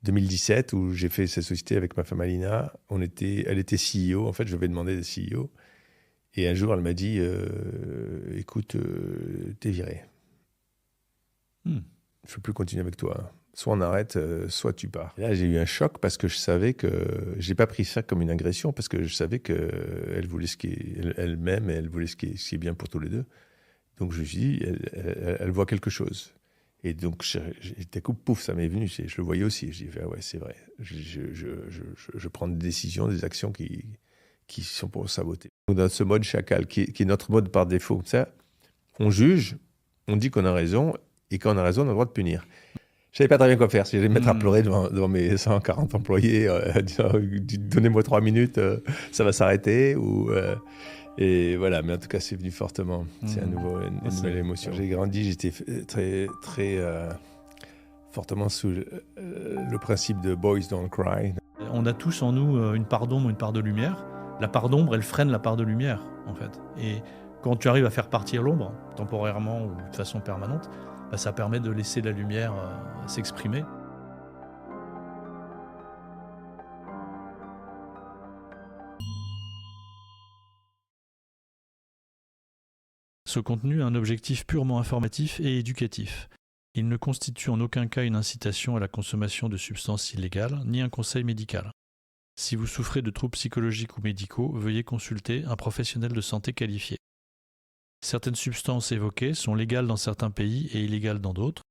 2017 où j'ai fait cette société avec ma femme Alina. Elle était CEO. En fait, je lui avais demandé d'être CEO. Et un jour, elle m'a dit écoute, t'es viré. Je ne peux plus continuer avec toi. Soit on arrête, soit tu pars. Et là, j'ai eu un choc parce que je savais que... Je n'ai pas pris ça comme une agression parce que je savais qu'elle voulait ce qui est... Elle-même, elle voulait ce qui est bien pour tous les deux. Donc je me suis dit, elle voit quelque chose. Et donc, d'un coup, pouf, ça m'est venu. Je le voyais aussi. Je dis, ah ouais, c'est vrai. Je prends des décisions, des actions qui sont pour saboter. Dans ce mode chacal, qui est notre mode par défaut, ça, on juge, on dit qu'on a raison, et quand on a raison, on a le droit de punir. Je savais pas très bien quoi faire. Si j'allais me mettre à pleurer devant mes 140 employés, disant, donnez-moi 3 minutes, ça va s'arrêter. Et voilà, mais en tout cas, c'est venu fortement. C'est une nouvelle émotion. J'ai grandi, j'étais très, très fortement sous le principe de Boys Don't Cry. On a tous en nous une part d'ombre, une part de lumière. La part d'ombre, elle freine la part de lumière, en fait. Et quand tu arrives à faire partir l'ombre, temporairement ou de façon permanente, bah, ça permet de laisser la lumière s'exprimer. Ce contenu a un objectif purement informatif et éducatif. Il ne constitue en aucun cas une incitation à la consommation de substances illégales, ni un conseil médical. Si vous souffrez de troubles psychologiques ou médicaux, veuillez consulter un professionnel de santé qualifié. Certaines substances évoquées sont légales dans certains pays et illégales dans d'autres.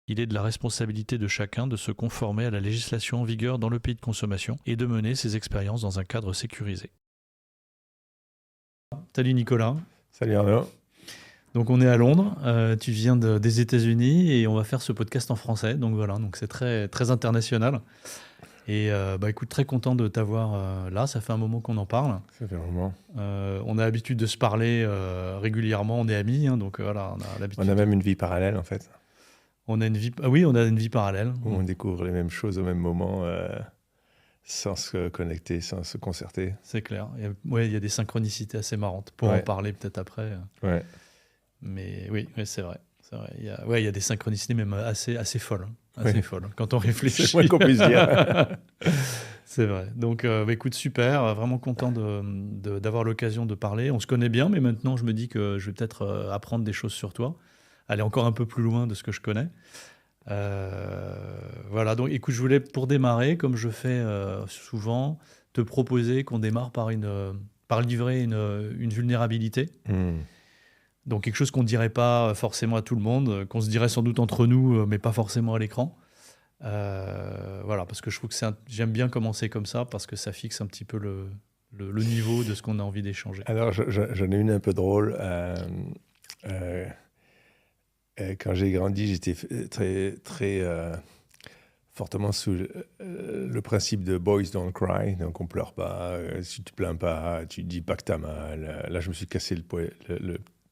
Il est de la responsabilité de chacun de se conformer à la législation en vigueur dans le pays de consommation et de mener ses expériences dans un cadre sécurisé. Salut Nicolas. Salut Arnaud. Donc on est à Londres, tu viens des États-Unis et on va faire ce podcast en français. Donc voilà, donc c'est très, très international. Et écoute, très content de t'avoir là. Ça fait un moment qu'on en parle. Ça fait un moment. On a l'habitude de se parler régulièrement. On est amis, hein, donc voilà, on a l'habitude. On a même une vie parallèle en fait. On a une vie. Ah oui, on a une vie parallèle. Où on découvre les mêmes choses au même moment, sans se connecter, sans se concerter. C'est clair. Il y a des synchronicités assez marrantes. Pour en parler peut-être après. Ouais. Mais oui, c'est vrai. C'est vrai. Il y a des synchronicités même assez folles. Assez folles quand on réfléchit. C'est moins qu'on puisse dire. C'est vrai. Donc, écoute, super. Vraiment content d'avoir l'occasion de parler. On se connaît bien, mais maintenant, je me dis que je vais peut-être apprendre des choses sur toi. Aller encore un peu plus loin de ce que je connais. Voilà. Donc, écoute, je voulais, pour démarrer, comme je fais souvent, te proposer qu'on démarre par livrer une vulnérabilité. Donc quelque chose qu'on ne dirait pas forcément à tout le monde, qu'on se dirait sans doute entre nous, mais pas forcément à l'écran. Voilà, parce que je trouve que j'aime bien commencer comme ça, parce que ça fixe un petit peu le niveau de ce qu'on a envie d'échanger. Alors j'en ai une un peu drôle. Quand j'ai grandi, j'étais très, très fortement sous le principe de Boys Don't Cry. Donc on ne pleure pas, si tu ne te plains pas, tu ne dis pas que tu as mal. Là, je me suis cassé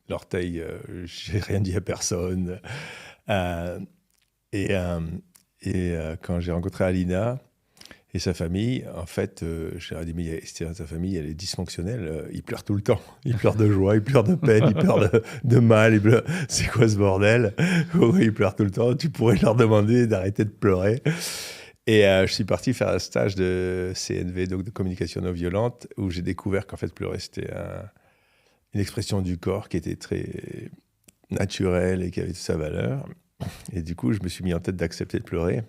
l'orteil, j'ai rien dit à personne. Et quand j'ai rencontré Alina et sa famille, en fait, je leur ai dit, mais sa famille, elle est dysfonctionnelle, ils pleurent tout le temps. Ils pleurent de joie, ils pleurent de peine, ils pleurent de mal. C'est quoi ce bordel? Ils pleurent tout le temps. Tu pourrais leur demander d'arrêter de pleurer. Et je suis parti faire un stage de CNV, donc de communication non violente, où j'ai découvert qu'en fait, pleurer, c'était une expression du corps qui était très naturelle et qui avait toute sa valeur. Et du coup, je me suis mis en tête d'accepter de pleurer.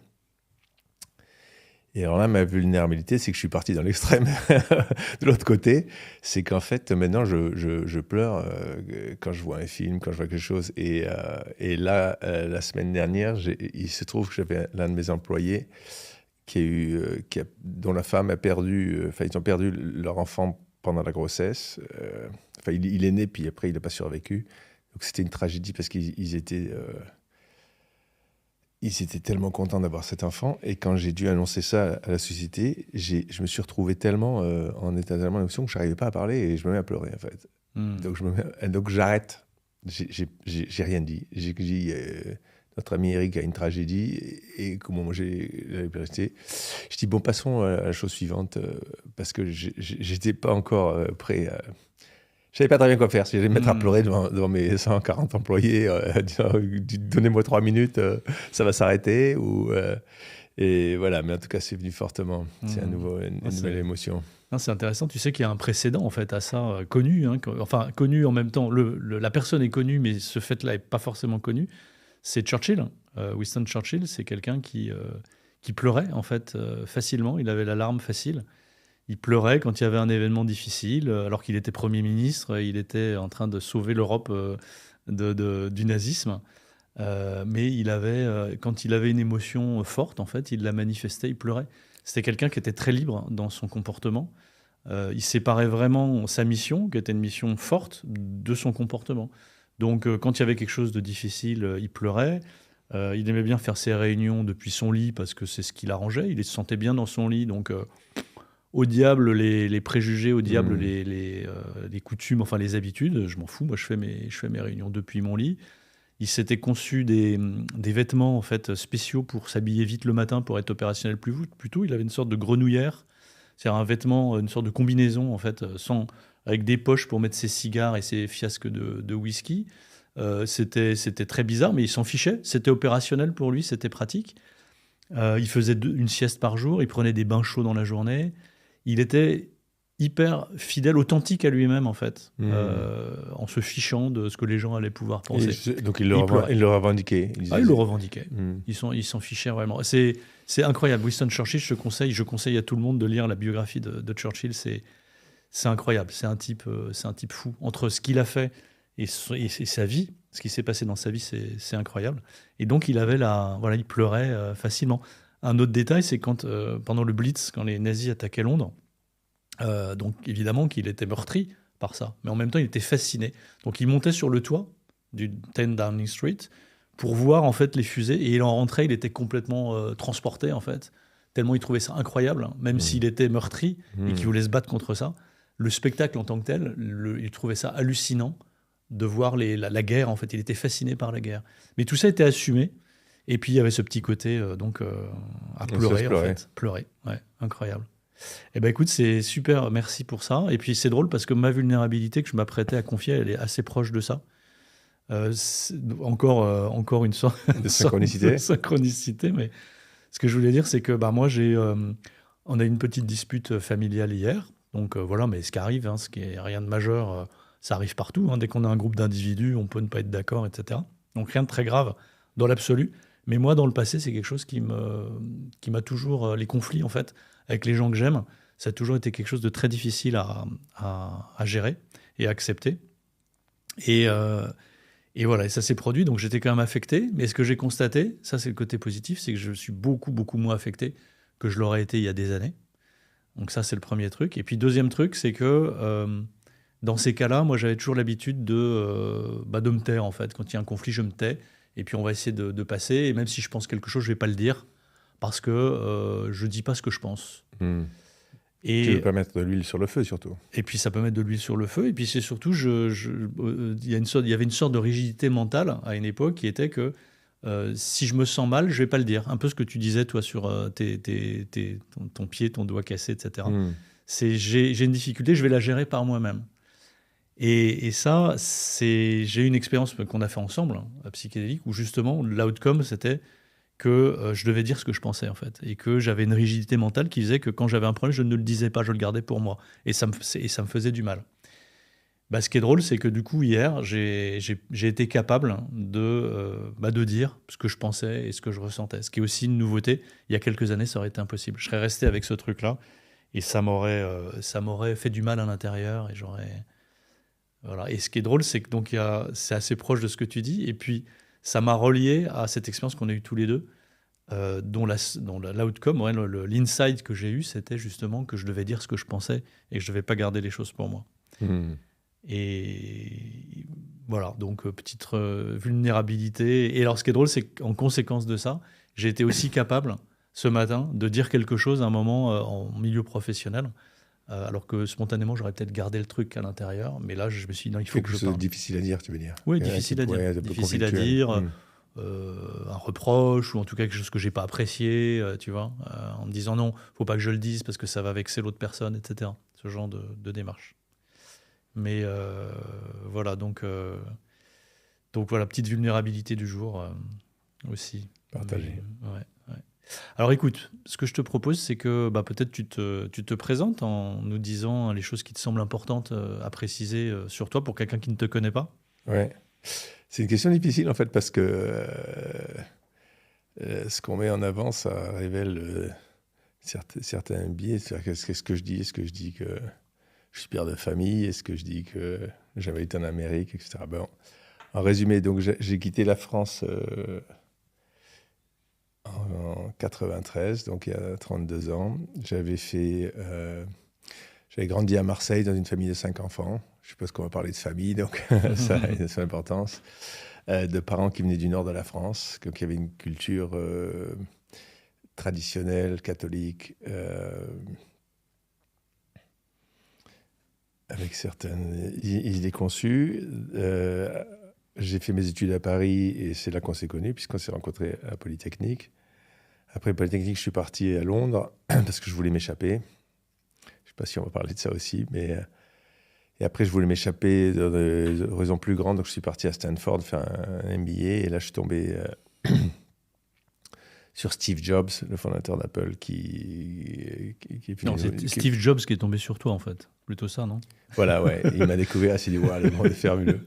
Et alors là, ma vulnérabilité, c'est que je suis parti dans l'extrême. De l'autre côté, c'est qu'en fait, maintenant, je pleure quand je vois un film, quand je vois quelque chose. Et là, la semaine dernière, il se trouve que j'avais l'un de mes employés dont la femme a perdu... ils ont perdu leur enfant pendant la grossesse. Il est né, puis après, il n'a pas survécu. Donc, c'était une tragédie parce qu'ils étaient tellement contents d'avoir cet enfant. Et quand j'ai dû annoncer ça à la société, je me suis retrouvé tellement en état tellement d'émotion que je n'arrivais pas à parler et je me mets à pleurer, en fait. Donc, j'arrête. J'ai rien dit. J'ai dit... notre ami Eric a une tragédie et comment moi j'ai la vérité. Je dis bon, passons à la chose suivante parce que j'étais pas encore prêt. Je savais pas très bien quoi faire. Si j'allais me mettre à pleurer devant mes 140 employés, disant donnez-moi 3 minutes, ça va s'arrêter. Et voilà, mais en tout cas, c'est venu fortement. C'est une nouvelle émotion. Non, c'est intéressant. Tu sais qu'il y a un précédent en fait à ça, connu. Enfin, connu en même temps. La personne est connue, mais ce fait-là n'est pas forcément connu. C'est Churchill. Winston Churchill, c'est quelqu'un qui pleurait en fait facilement. Il avait la larme facile. Il pleurait quand il y avait un événement difficile, alors qu'il était Premier ministre. Il était en train de sauver l'Europe du nazisme. Mais quand il avait une émotion forte, en fait, il la manifestait, il pleurait. C'était quelqu'un qui était très libre dans son comportement. Il séparait vraiment sa mission, qui était une mission forte, de son comportement. Donc, quand il y avait quelque chose de difficile, il pleurait. Il aimait bien faire ses réunions depuis son lit parce que c'est ce qui l'arrangeait. Il se sentait bien dans son lit. Donc, au diable les préjugés, au diable les coutumes, enfin les habitudes. Je m'en fous. Moi, je fais mes réunions depuis mon lit. Il s'était conçu des vêtements en fait spéciaux pour s'habiller vite le matin pour être opérationnel plus tôt. Il avait une sorte de grenouillère, c'est-à-dire un vêtement, une sorte de combinaison en fait, avec des poches pour mettre ses cigares et ses fiasques de whisky. C'était très bizarre, mais il s'en fichait. C'était opérationnel pour lui, c'était pratique. Il faisait une sieste par jour, il prenait des bains chauds dans la journée. Il était hyper fidèle, authentique à lui-même en fait, en se fichant de ce que les gens allaient pouvoir penser. Donc il le revendiquait. Il le revendiquait. Ils s'en fichaient vraiment. C'est incroyable. Winston Churchill, je conseille à tout le monde de lire la biographie de Churchill. C'est incroyable. C'est un type fou. Entre ce qu'il a fait et sa vie, ce qui s'est passé dans sa vie, c'est incroyable. Et donc il pleurait facilement. Un autre détail, c'est quand pendant le Blitz, quand les nazis attaquaient Londres. Donc évidemment qu'il était meurtri par ça, mais en même temps il était fasciné. Donc il montait sur le toit du 10 Downing Street pour voir en fait les fusées, et il en rentrait, il était complètement transporté en fait, tellement il trouvait ça incroyable, hein, même s'il était meurtri et qu'il voulait se battre contre ça. Le spectacle en tant que tel, il trouvait ça hallucinant de voir la guerre en fait. Il était fasciné par la guerre, mais tout ça était assumé. Et puis il y avait ce petit côté à pleurer en fait, pleurer, ouais, incroyable. Eh ben écoute, c'est super, merci pour ça. Et puis c'est drôle parce que ma vulnérabilité que je m'apprêtais à confier, elle est assez proche de ça. Encore une sorte de synchronicité. De synchronicité, mais ce que je voulais dire, c'est que moi on a eu une petite dispute familiale hier. Donc voilà, mais ce qui arrive, hein, ce qui est rien de majeur, ça arrive partout. Hein. Dès qu'on a un groupe d'individus, on peut ne pas être d'accord, etc. Donc rien de très grave dans l'absolu. Mais moi, dans le passé, c'est quelque chose qui m'a toujours... les conflits, en fait, avec les gens que j'aime, ça a toujours été quelque chose de très difficile à gérer et à accepter. Et voilà, et ça s'est produit, donc j'étais quand même affecté. Mais ce que j'ai constaté, ça c'est le côté positif, c'est que je suis beaucoup, beaucoup moins affecté que je l'aurais été il y a des années. Donc ça, c'est le premier truc. Et puis deuxième truc, c'est que dans ces cas-là, moi j'avais toujours l'habitude de me taire, en fait. Quand il y a un conflit, je me tais. Et puis on va essayer de passer. Et même si je pense quelque chose, je ne vais pas le dire parce que je ne dis pas ce que je pense. Et tu ne veux pas mettre de l'huile sur le feu, surtout. Et puis ça peut mettre de l'huile sur le feu. Et puis c'est surtout, il y avait une sorte de rigidité mentale à une époque qui était que si je me sens mal, je ne vais pas le dire. Un peu ce que tu disais, toi, sur ton pied, ton doigt cassé, etc. J'ai une difficulté, je vais la gérer par moi-même. Et ça, j'ai eu une expérience qu'on a fait ensemble, à Psychédélique, où justement, l'outcome, c'était que je devais dire ce que je pensais, en fait. Et que j'avais une rigidité mentale qui faisait que quand j'avais un problème, je ne le disais pas, je le gardais pour moi. Et ça me faisait du mal. Ce qui est drôle, c'est que du coup, hier, j'ai été capable de dire ce que je pensais et ce que je ressentais. Ce qui est aussi une nouveauté. Il y a quelques années, ça aurait été impossible. Je serais resté avec ce truc-là et ça m'aurait fait du mal à l'intérieur et j'aurais... Voilà. Et ce qui est drôle, c'est que c'est assez proche de ce que tu dis. Et puis, ça m'a relié à cette expérience qu'on a eue tous les deux, dont l'outcome, l'insight que j'ai eu, c'était justement que je devais dire ce que je pensais et que je ne devais pas garder les choses pour moi. Et voilà, donc petite vulnérabilité. Et alors, ce qui est drôle, c'est qu'en conséquence de ça, j'ai été aussi capable, ce matin, de dire quelque chose à un moment en milieu professionnel. Alors que spontanément, j'aurais peut-être gardé le truc à l'intérieur. Mais là, je me suis dit, non, il faut que je parle. C'est difficile à dire, tu veux dire. Oui, difficile à dire. Difficile à dire. Un reproche, ou en tout cas quelque chose que je n'ai pas apprécié, tu vois, en me disant non, il ne faut pas que je le dise parce que ça va vexer l'autre personne, etc. Ce genre de démarche. Mais voilà, donc voilà, petite vulnérabilité du jour aussi. Partagée. Ouais. Alors écoute, ce que je te propose, c'est que peut-être tu te présentes en nous disant les choses qui te semblent importantes à préciser sur toi pour quelqu'un qui ne te connaît pas. Ouais. C'est une question difficile en fait parce que ce qu'on met en avant, ça révèle certains biais. Qu'est-ce que je dis? Est-ce que je dis que je suis père de famille? Est-ce que je dis que j'avais été en Amérique, etc. Bon, en résumé, donc j'ai quitté la France en 93, donc il y a 32 ans. J'avais grandi à Marseille dans une famille de 5 enfants. Je suppose qu'on va parler de famille, donc ça a son importance. De parents qui venaient du nord de la France, donc il y avait une culture traditionnelle, catholique, avec certaines idées conçues. J'ai fait mes études à Paris et c'est là qu'on s'est connus, puisqu'on s'est rencontrés à Polytechnique. Après Polytechnique, je suis parti à Londres parce que je voulais m'échapper. Je ne sais pas si on va parler de ça aussi, mais... Et après, je voulais m'échapper dans des horizons plus grands, donc je suis parti à Stanford faire un MBA, et là, je suis tombé sur Steve Jobs, le fondateur d'Apple, qui Non, c'est Steve Jobs qui est tombé sur toi, en fait. Plutôt ça, non? Voilà, ouais. Il m'a découvert, il s'est dit, ouais, le monde est fabuleux.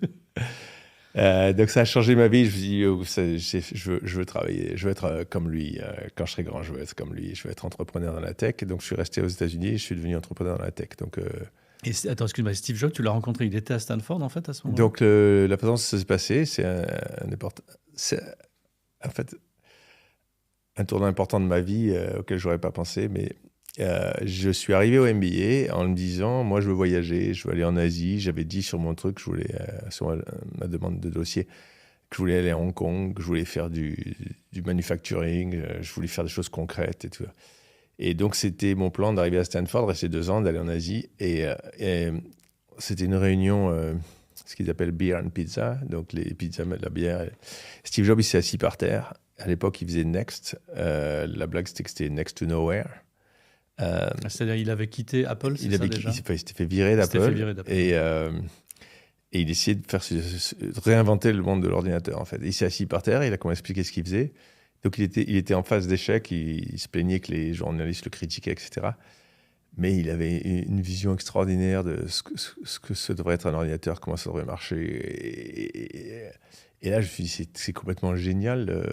Donc ça a changé ma vie. Je me suis dit, je veux travailler, je veux être comme lui. Quand je serai grand, je veux être comme lui. Je veux être entrepreneur dans la tech. Donc je suis resté aux États-Unis et je suis devenu entrepreneur dans la tech. Donc, attends, excuse-moi, Steve Jobs, tu l'as rencontré, il était à Stanford, en fait, à ce moment-là? donc la façon dont ça s'est passé, c'est en fait un tournant important de ma vie auquel je n'aurais pas pensé. Mais je suis arrivé au MBA en me disant, moi, je veux voyager, je veux aller en Asie. J'avais dit sur mon truc, sur ma demande de dossier, que je voulais aller à Hong Kong, que je voulais faire du manufacturing, je voulais faire des choses concrètes et tout. Et donc, c'était mon plan d'arriver à Stanford, rester 2 ans, d'aller en Asie. Et c'était une réunion, ce qu'ils appellent beer and pizza, donc les pizzas, la bière. Steve Jobs, il s'est assis par terre. À l'époque, il faisait Next. La blague, c'était que c'était Next to Nowhere. C'est-à-dire, il avait quitté Apple, c'est ça déjà? Il s'était fait virer d'Apple. Et il essayait de réinventer le monde de l'ordinateur, en fait. Il s'est assis par terre, il a commencé à expliquer ce qu'il faisait. Donc, il était en phase d'échec, il se plaignait que les journalistes le critiquaient, etc. Mais il avait une vision extraordinaire de ce que ça devrait être un ordinateur, comment ça devrait marcher. Et là, je me suis dit, c'est complètement génial,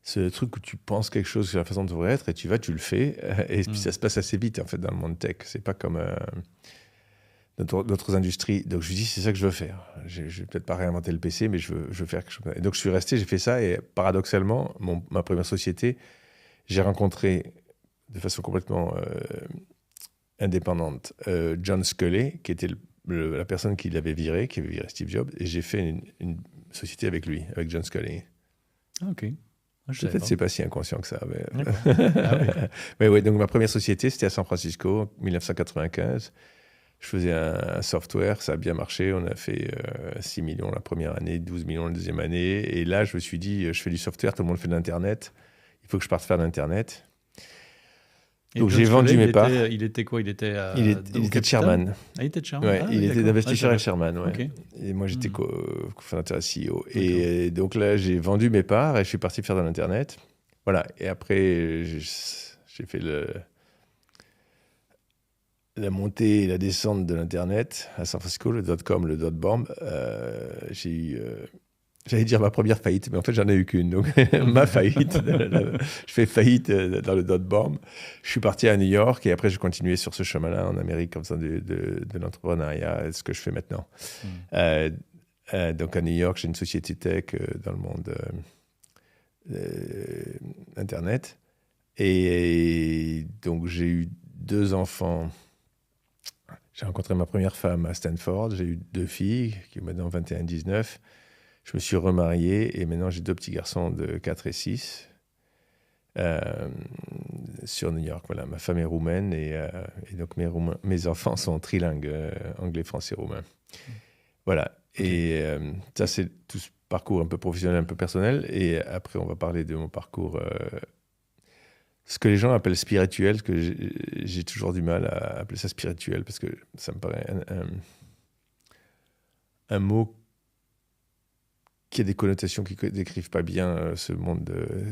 ce truc où tu penses quelque chose sur la façon dont ça devrait être, et tu vas, tu le fais, et puis ça se passe assez vite, en fait, dans le monde tech. C'est pas comme d'autres industries. Donc, je me suis dit, c'est ça que je veux faire. Je vais peut-être pas réinventer le PC, mais je veux faire quelque chose. Et donc, je suis resté, j'ai fait ça, et paradoxalement, ma première société, j'ai rencontré de façon complètement indépendante John Sculley, qui était la personne qui avait viré Steve Jobs, et j'ai fait une société avec lui, avec John Sculley. Ah, ok. Peut-être c'est pas si inconscient que ça. Mais... Ah, oui. Mais ouais, donc ma première société, c'était à San Francisco, en 1995. Je faisais un software, ça a bien marché. On a fait 6 millions la première année, 12 millions la deuxième année. Et là, je me suis dit, je fais du software, tout le monde fait de l'Internet. Il faut que je parte faire de l'Internet. Donc j'ai vendu mes parts. Il était quoi? Il était chairman. Ah, il était chairman. Ouais, il était investisseur et chairman. Ouais. Okay. Et moi, j'étais cofondateur et CEO. Et donc là, j'ai vendu mes parts et je suis parti faire de l'Internet. Voilà. Et après, j'ai fait la montée et la descente de l'Internet à San Francisco, le .com, le .bomb. J'ai eu... J'allais dire ma première faillite, mais en fait, j'en ai eu qu'une. Donc, ma faillite, je fais faillite dans le .bomb. Je suis parti à New York et après, j'ai continué sur ce chemin-là en Amérique, comme ça, de l'entrepreneuriat, ce que je fais maintenant. Donc, à New York, j'ai une société tech dans le monde Internet. Et donc, j'ai eu 2 enfants. J'ai rencontré ma première femme à Stanford. J'ai eu 2 filles, qui ont maintenant 21 et 19. Je me suis remarié et maintenant j'ai 2 petits garçons de 4 et 6 sur New York. Voilà, ma femme est roumaine et donc mes enfants sont trilingues, anglais, français, roumain. Voilà, et ça c'est tout ce parcours un peu professionnel, un peu personnel. Et après on va parler de mon parcours, ce que les gens appellent spirituel, que j'ai toujours du mal à appeler ça spirituel parce que ça me paraît un mot qui a des connotations qui ne décrivent pas bien ce monde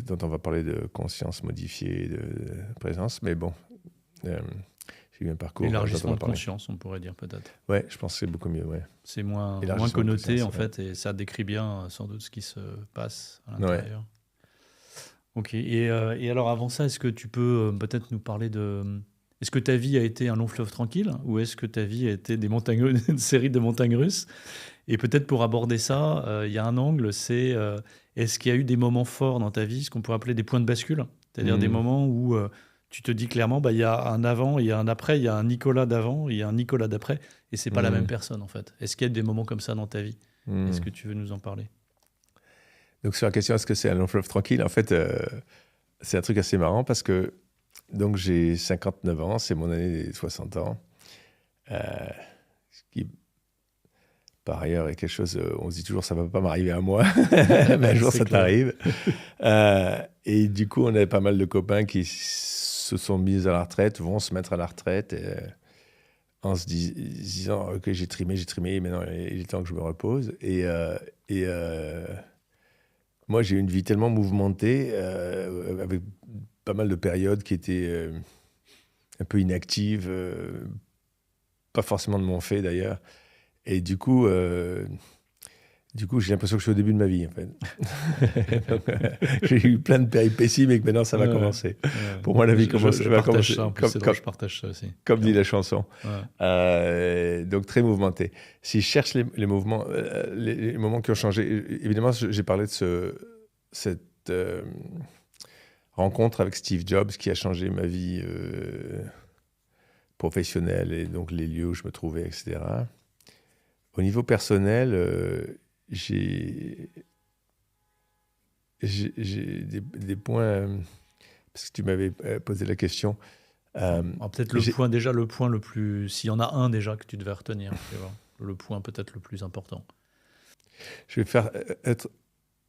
dont on va parler de conscience modifiée, de présence. Mais bon, j'ai eu un parcours. Élargissement de conscience, on pourrait dire peut-être. Ouais, je pense que c'est beaucoup mieux. Ouais. C'est moins connoté en fait, et ça décrit bien sans doute ce qui se passe à l'intérieur. Ouais. Ok. Et alors avant ça, est-ce que tu peux peut-être nous parler de... Est-ce que ta vie a été un long fleuve tranquille ou est-ce que ta vie a été une série de montagnes russes? Et peut-être pour aborder ça, il y a un angle, c'est est-ce qu'il y a eu des moments forts dans ta vie, ce qu'on pourrait appeler des points de bascule? C'est-à-dire des moments où tu te dis clairement, il y a un avant, il y a un après, il y a un Nicolas d'avant, il y a un Nicolas d'après, et c'est pas la même personne en fait. Est-ce qu'il y a des moments comme ça dans ta vie? Est-ce que tu veux nous en parler? Donc sur la question, est-ce que c'est un long fleuve tranquille? En fait, c'est un truc assez marrant parce que donc j'ai 59 ans, c'est mon année des 60 ans. Ce qui, par ailleurs, est quelque chose, on se dit toujours, ça ne va pas m'arriver à moi, mais un jour ça t'arrive. Et du coup, on avait pas mal de copains qui se sont mis à la retraite, vont se mettre à la retraite en se disant, ok, j'ai trimé, maintenant il est temps que je me repose. Et moi, j'ai eu une vie tellement mouvementée, avec pas mal de périodes qui étaient un peu inactives, pas forcément de mon fait d'ailleurs. Et du coup, j'ai l'impression que je suis au début de ma vie, en fait. Donc, j'ai eu plein de péripéties, mais que maintenant, ça va commencer. Ouais. Pour moi, la vie commence. Je partage ça, en plus, je partage ça aussi. Comme dit la chanson. Ouais. Donc, très mouvementé. Si je cherche les mouvements, les moments qui ont changé, évidemment, j'ai parlé de cette rencontre avec Steve Jobs qui a changé ma vie professionnelle et donc les lieux où je me trouvais, etc. Au niveau personnel, j'ai des points, parce que tu m'avais posé la question. Peut-être le point le plus, s'il y en a un déjà que tu devais retenir, le point peut-être le plus important. Je vais être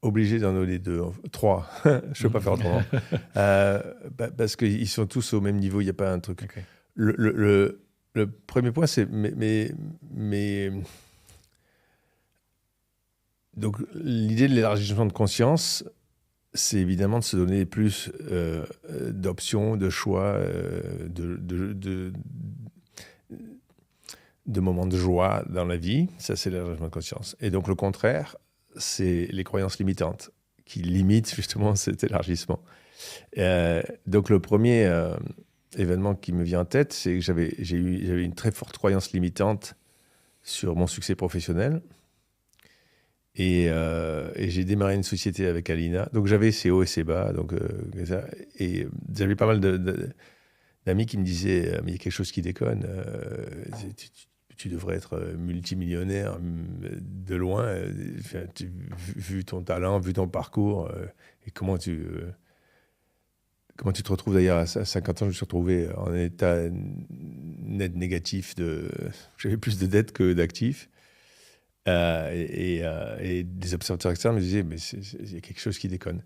obligé d'en donner 2, 3. Je ne vais pas faire autrement. Parce qu'ils sont tous au même niveau, il n'y a pas un truc. Okay. Le premier point, c'est donc, l'idée de l'élargissement de conscience, c'est évidemment de se donner plus d'options, de choix, de moments de joie dans la vie. Ça, c'est l'élargissement de conscience. Et donc, le contraire, c'est les croyances limitantes qui limitent justement cet élargissement. Donc, le premier événement qui me vient en tête, c'est que j'avais une très forte croyance limitante sur mon succès professionnel. Et j'ai démarré une société avec Alina. Donc, j'avais ses hauts et ses bas. Donc, et j'avais pas mal d'amis qui me disaient « Mais il y a quelque chose qui déconne. Tu devrais être multimillionnaire de loin. Vu ton talent, vu ton parcours. Et comment tu te retrouves d'ailleurs à 50 ans? Je me suis retrouvé en état net négatif. J'avais plus de dettes que d'actifs. Et des observateurs externes me disaient mais il y a quelque chose qui déconne.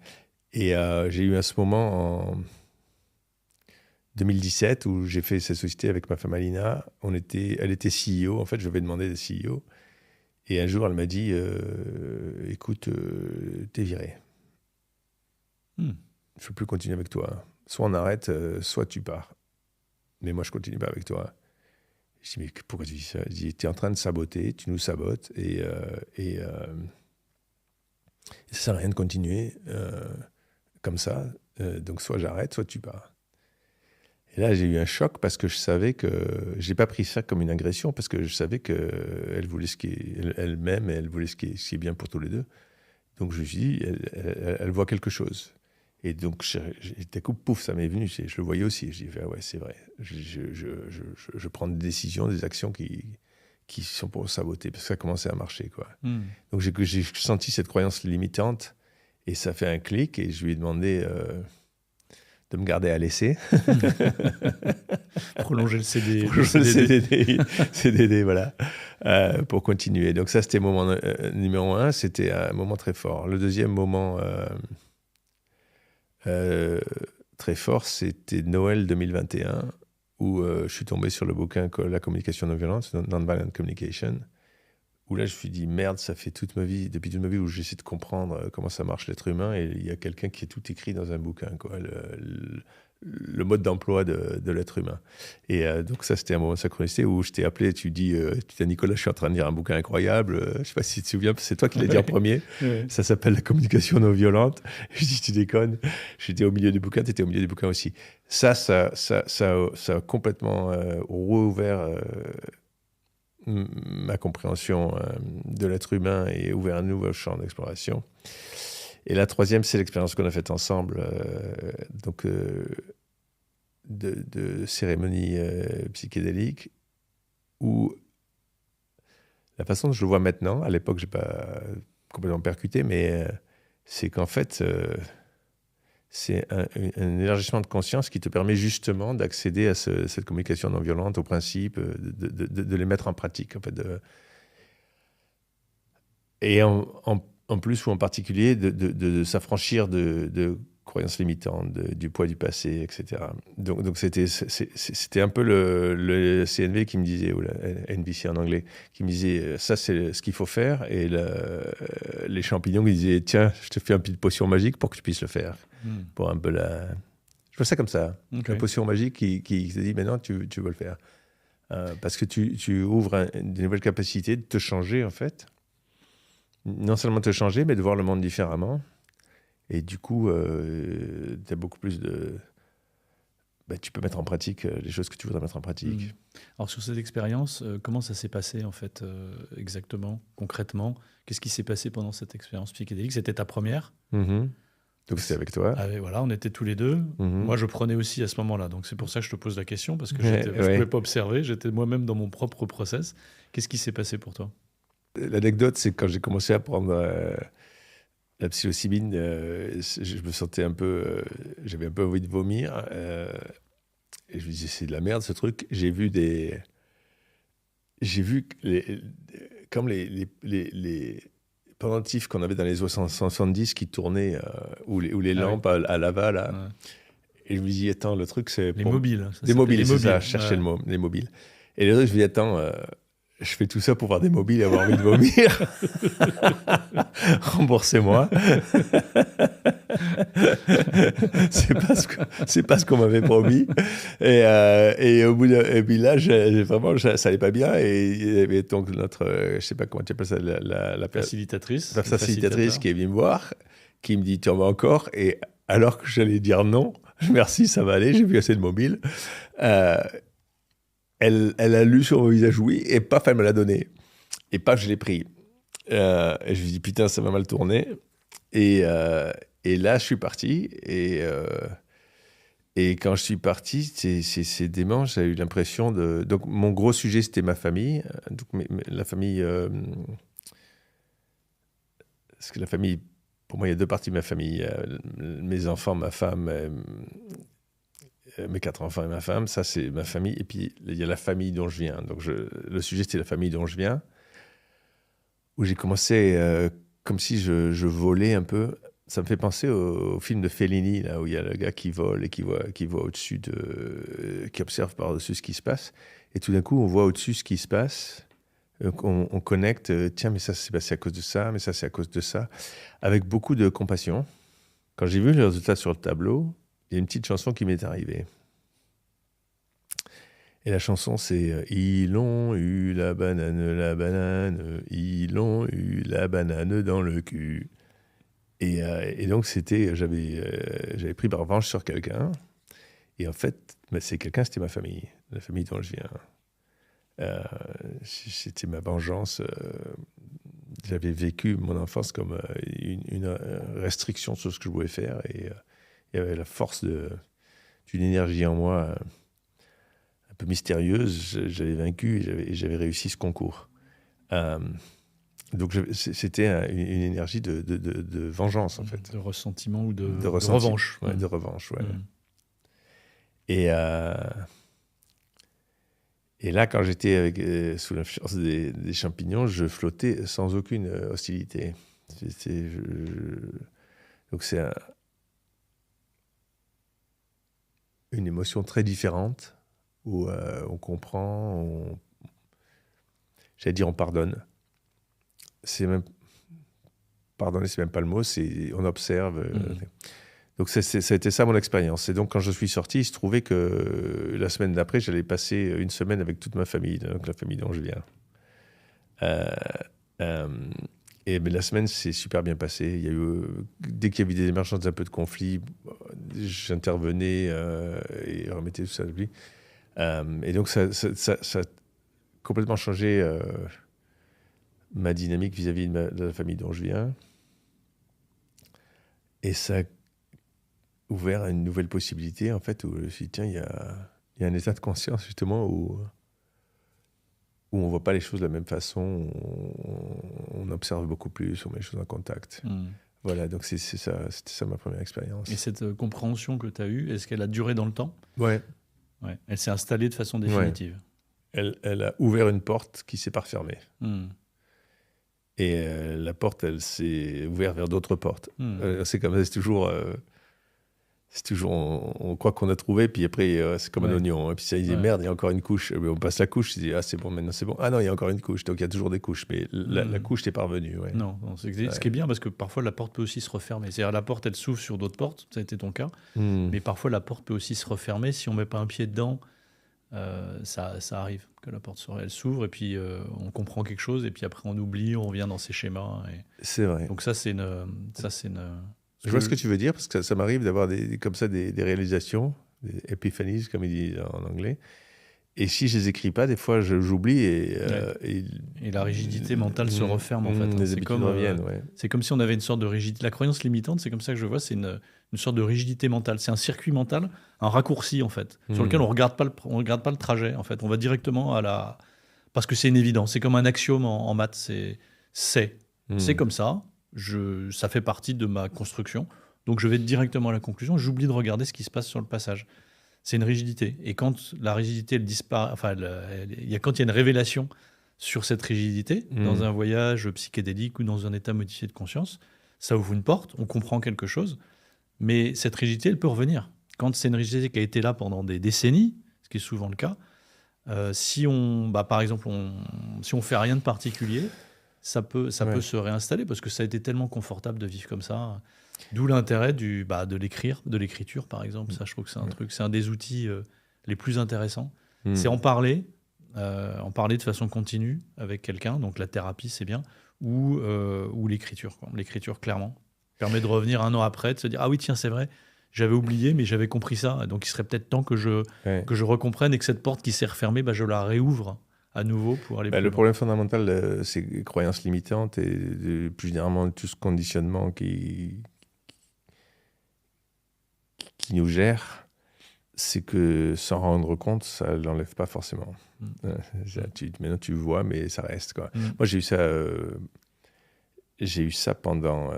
Et j'ai eu à ce moment en 2017 où j'ai fait cette société avec ma femme Alina. Elle était CEO, en fait je lui avais demandé d'être CEO. Et un jour elle m'a dit écoute, t'es viré. Je ne peux plus continuer avec toi. Soit on arrête, soit tu pars. Mais moi je continue pas avec toi. Je dis, mais pourquoi tu dis ça? Je dis, tu es en train de saboter, tu nous sabotes, et ça ne sert à rien de continuer comme ça. Donc, soit j'arrête, soit tu pars. Et là, j'ai eu un choc parce que je savais que... Je n'ai pas pris ça comme une agression parce que je savais qu'elle voulait elle-même, et elle voulait ce qui est bien pour tous les deux. Donc, je me suis dit, elle voit quelque chose. Et donc, d'un coup, pouf, ça m'est venu. Je le voyais aussi. Je dis, ah ouais, c'est vrai. Je prends des décisions, des actions qui sont pour saboter, parce que ça commençait à marcher, quoi. Donc, j'ai senti cette croyance limitante, et ça fait un clic, et je lui ai demandé de me garder à l'essai. Prolonger le CDD. Prolonger le CDD, voilà, pour continuer. Donc, ça, c'était le moment numéro 1. C'était un moment très fort. Le deuxième moment... très fort, c'était Noël 2021, où je suis tombé sur le bouquin La communication non violente, Nonviolent Communication, où là, je me suis dit, merde, ça fait depuis toute ma vie où j'essaie de comprendre comment ça marche l'être humain, et il y a quelqu'un qui a tout écrit dans un bouquin, quoi, le mode d'emploi de l'être humain. Et donc ça, c'était un moment de synchronicité où je t'ai appelé, tu dis, Nicolas, je suis en train de lire un bouquin incroyable, je ne sais pas si tu te souviens, c'est toi qui l'as dit en premier, ça s'appelle La communication non violente. Je dis, tu déconnes, j'étais au milieu du bouquin, tu étais au milieu du bouquin aussi. Ça a complètement rouvert ma compréhension de l'être humain et ouvert un nouveau champ d'exploration. Et la troisième, c'est l'expérience qu'on a faite ensemble, de cérémonie psychédélique, où la façon dont je le vois maintenant, à l'époque, je n'ai pas complètement percuté, mais c'est qu'en fait, c'est un élargissement de conscience qui te permet justement d'accéder à cette communication non violente, aux principes, de les mettre en pratique. En fait, et en plus ou en particulier, de s'affranchir de croyances limitantes, du poids du passé, etc. Donc c'était un peu le CNV qui me disait, ou la NVC en anglais, qui me disait, ça c'est ce qu'il faut faire, et les champignons qui disaient, tiens, je te fais une petite potion magique pour que tu puisses le faire. Pour un peu je vois ça comme ça, Okay. la potion magique qui te dit, maintenant tu veux le faire. Parce que tu ouvres des nouvelles capacités de te changer, en fait. Non seulement te changer, mais de voir le monde différemment. Et du coup, tu as beaucoup plus de... tu peux mettre en pratique les choses que tu voudrais mettre en pratique. Alors, sur cette expérience, comment ça s'est passé, en fait, exactement, concrètement? Qu'est-ce qui s'est passé pendant cette expérience psychédélique? C'était ta première? Donc, c'était avec toi. Voilà, on était tous les deux. Moi, je prenais aussi à ce moment-là. Donc, c'est pour ça que je te pose la question, parce que je ne pouvais pas observer. J'étais moi-même dans mon propre process. Qu'est-ce qui s'est passé pour toi? L'anecdote, c'est que quand j'ai commencé à prendre la psilocybine, je me sentais un peu... j'avais un peu envie de vomir. Et je me disais, c'est de la merde, ce truc. J'ai vu comme les pendentifs qu'on avait dans les 70 qui tournaient, ou les lampes à lava, là. Ouais. Et je me dis, attends, le truc, c'est... Les mobiles. Des mobiles, c'est ça, je cherchais le mot, les mobiles. Et le truc, je me dis, attends, je fais tout ça pour voir des mobiles et avoir envie de vomir. Remboursez-moi. C'est pas ce qu'on m'avait promis. Et au bout et puis là, vraiment, ça allait pas bien. Et il y avait donc notre, je sais pas comment tu appelles ça, la facilitatrice. La facilitatrice qui est venue me voir, qui me dit, tu en veux encore? Et alors que j'allais dire non, merci, ça va aller, j'ai vu assez de mobiles. Elle a lu sur mon visage oui, et paf, elle me l'a donné. Et paf, je l'ai pris. Et je lui ai dit, putain, ça va mal tourner. Et là, je suis parti. Et quand je suis parti, c'est dément. J'ai eu l'impression de... Donc, mon gros sujet, c'était ma famille. Donc, la famille... Parce que la famille... Pour moi, il y a deux parties de ma famille. Mes enfants, ma femme... mes 4 enfants et ma femme, ça c'est ma famille. Et puis il y a la famille dont je viens. Donc le sujet c'était la famille dont je viens, où j'ai commencé comme si je volais un peu. Ça me fait penser au film de Fellini, là, où il y a le gars qui vole et qui voit au-dessus qui observe par-dessus ce qui se passe. Et tout d'un coup, on voit au-dessus ce qui se passe. On connecte, tiens, mais ça c'est passé à cause de ça, mais ça c'est à cause de ça, avec beaucoup de compassion. Quand j'ai vu le résultat sur le tableau, il y a une petite chanson qui m'est arrivée. Et la chanson, c'est « Ils ont eu la banane, ils ont eu la banane dans le cul ». Et donc, j'avais pris ma revanche sur quelqu'un. Et en fait, c'est quelqu'un, c'était ma famille, la famille dont je viens. C'était ma vengeance. J'avais vécu mon enfance comme une restriction sur ce que je pouvais faire. Et il y avait la force d'une énergie en moi un peu mystérieuse. J'avais vaincu et j'avais réussi ce concours. Donc c'était une énergie de vengeance, en fait. De ressentiment ou de revanche. Ouais, de revanche, ouais. Et là, quand j'étais sous l'influence des champignons, je flottais sans aucune hostilité. Donc c'est une émotion très différente où on comprend, j'allais dire on pardonne. c'est même, pardonnez, c'est même pas le mot, on observe. Donc ça a été ça mon expérience. Et donc quand je suis sorti, il se trouvait que la semaine d'après, j'allais passer une semaine avec toute ma famille, donc la famille dont je viens. Et la semaine s'est super bien passée. Il y a eu, dès qu'il y avait des émergences d'un peu de conflit, j'intervenais et remettais tout ça à l'oubli. Et donc ça a complètement changé ma dynamique vis-à-vis de la famille dont je viens. Et ça a ouvert une nouvelle possibilité, en fait, où je me suis dit, tiens, il y a un état de conscience, justement, où on ne voit pas les choses de la même façon, on observe beaucoup plus, on met les choses en contact. Voilà, donc c'était ça ma première expérience. Et cette compréhension que tu as eue, est-ce qu'elle a duré dans le temps ? Ouais. Elle s'est installée de façon définitive. Ouais. Elle a ouvert une porte qui s'est pas refermée. Et la porte, elle s'est ouverte vers d'autres portes. C'est comme ça, c'est toujours on croit qu'on a trouvé, puis après, c'est comme un oignon. Et puis ça, il dit, merde, il y a encore une couche. On passe la couche, il dit, ah, c'est bon, maintenant c'est bon. Ah non, il y a encore une couche. Donc il y a toujours des couches, mais la couche n'est pas revenue. Ouais. Non, ce qui est bien, parce que parfois la porte peut aussi se refermer. C'est-à-dire la porte, elle s'ouvre sur d'autres portes, ça a été ton cas, mais parfois la porte peut aussi se refermer. Si on ne met pas un pied dedans, ça arrive que la porte elle s'ouvre, et puis on comprend quelque chose, et puis après on oublie, on revient dans ses schémas. C'est vrai. Donc ça, c'est une... Je vois ce que tu veux dire, parce que ça m'arrive d'avoir comme ça des réalisations, des epiphanies, comme ils disent en anglais. Et si je les écris pas, des fois, j'oublie. Et la rigidité mentale se referme, en fait. Les habitudes reviennent, c'est comme si on avait une sorte de rigidité. La croyance limitante, c'est comme ça que je vois, c'est une sorte de rigidité mentale. C'est un circuit mental, un raccourci, en fait, sur lequel on regarde pas le trajet, en fait. On va directement parce que c'est une évidence. C'est comme un axiome en maths. C'est comme ça. Ça fait partie de ma construction, donc je vais directement à la conclusion, j'oublie de regarder ce qui se passe sur le passage. C'est une rigidité, et quand la rigidité elle disparaît, quand il y a une révélation sur cette rigidité, dans un voyage psychédélique ou dans un état modifié de conscience, ça ouvre une porte, on comprend quelque chose, mais cette rigidité, elle peut revenir. Quand c'est une rigidité qui a été là pendant des décennies, ce qui est souvent le cas, si on fait rien de particulier, ça peut se réinstaller, parce que ça a été tellement confortable de vivre comme ça. D'où l'intérêt de l'écriture, par exemple. Ça, je trouve que c'est un des outils les plus intéressants. C'est en parler de façon continue avec quelqu'un. Donc la thérapie, c'est bien. Ou l'écriture. L'écriture, clairement, permet de revenir un an après, de se dire, ah oui, tiens, c'est vrai, j'avais oublié, mais j'avais compris ça. Donc il serait peut-être temps que je recomprenne, et que cette porte qui s'est refermée, je la réouvre à nouveau pour aller plus loin. Le problème fondamental, c'est les croyances limitantes et plus généralement tout ce conditionnement qui nous gère, c'est que sans rendre compte, ça ne l'enlève pas forcément. Maintenant tu vois, mais ça reste, quoi. Moi, j'ai eu ça pendant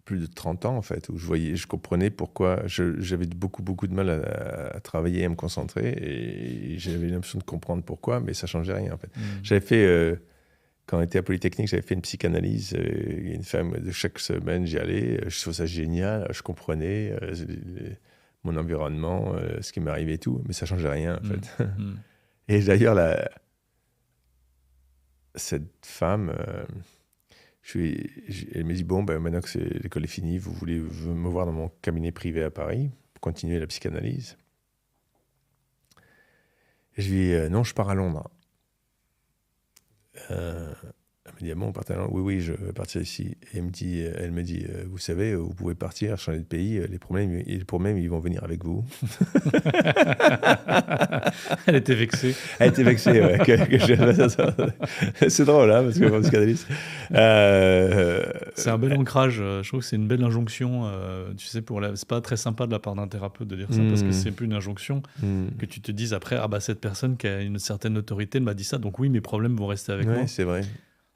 plus de 30 ans, en fait, où je comprenais pourquoi j'avais beaucoup de mal à travailler, à me concentrer, et j'avais l'impression de comprendre pourquoi, mais ça ne changeait rien, en fait. J'avais fait, quand on était à Polytechnique, j'avais fait une psychanalyse. Il y a une femme, de chaque semaine, j'y allais, je trouvais ça génial, je comprenais mon environnement, ce qui m'arrivait et tout, mais ça ne changeait rien, en fait. Et d'ailleurs, cette femme... elle me dit, bon, maintenant que l'école est finie, vous voulez me voir dans mon cabinet privé à Paris pour continuer la psychanalyse? Et je lui dis, non, je pars à Londres. Elle me dit, ah bon, on part à Londres? Oui, je vais partir ici. Et elle me dit, vous savez, vous pouvez partir, changer de pays, les problèmes, ils vont venir avec vous. Elle était vexée. Elle était vexée, ouais. C'est drôle, hein, parce que psychanalyste. C'est un bel ancrage. Je trouve que c'est une belle injonction. Tu sais, c'est pas très sympa de la part d'un thérapeute de dire ça, parce que c'est plus une injonction que tu te dises après, cette personne qui a une certaine autorité m'a dit ça, donc oui, mes problèmes vont rester avec moi. Oui, c'est vrai.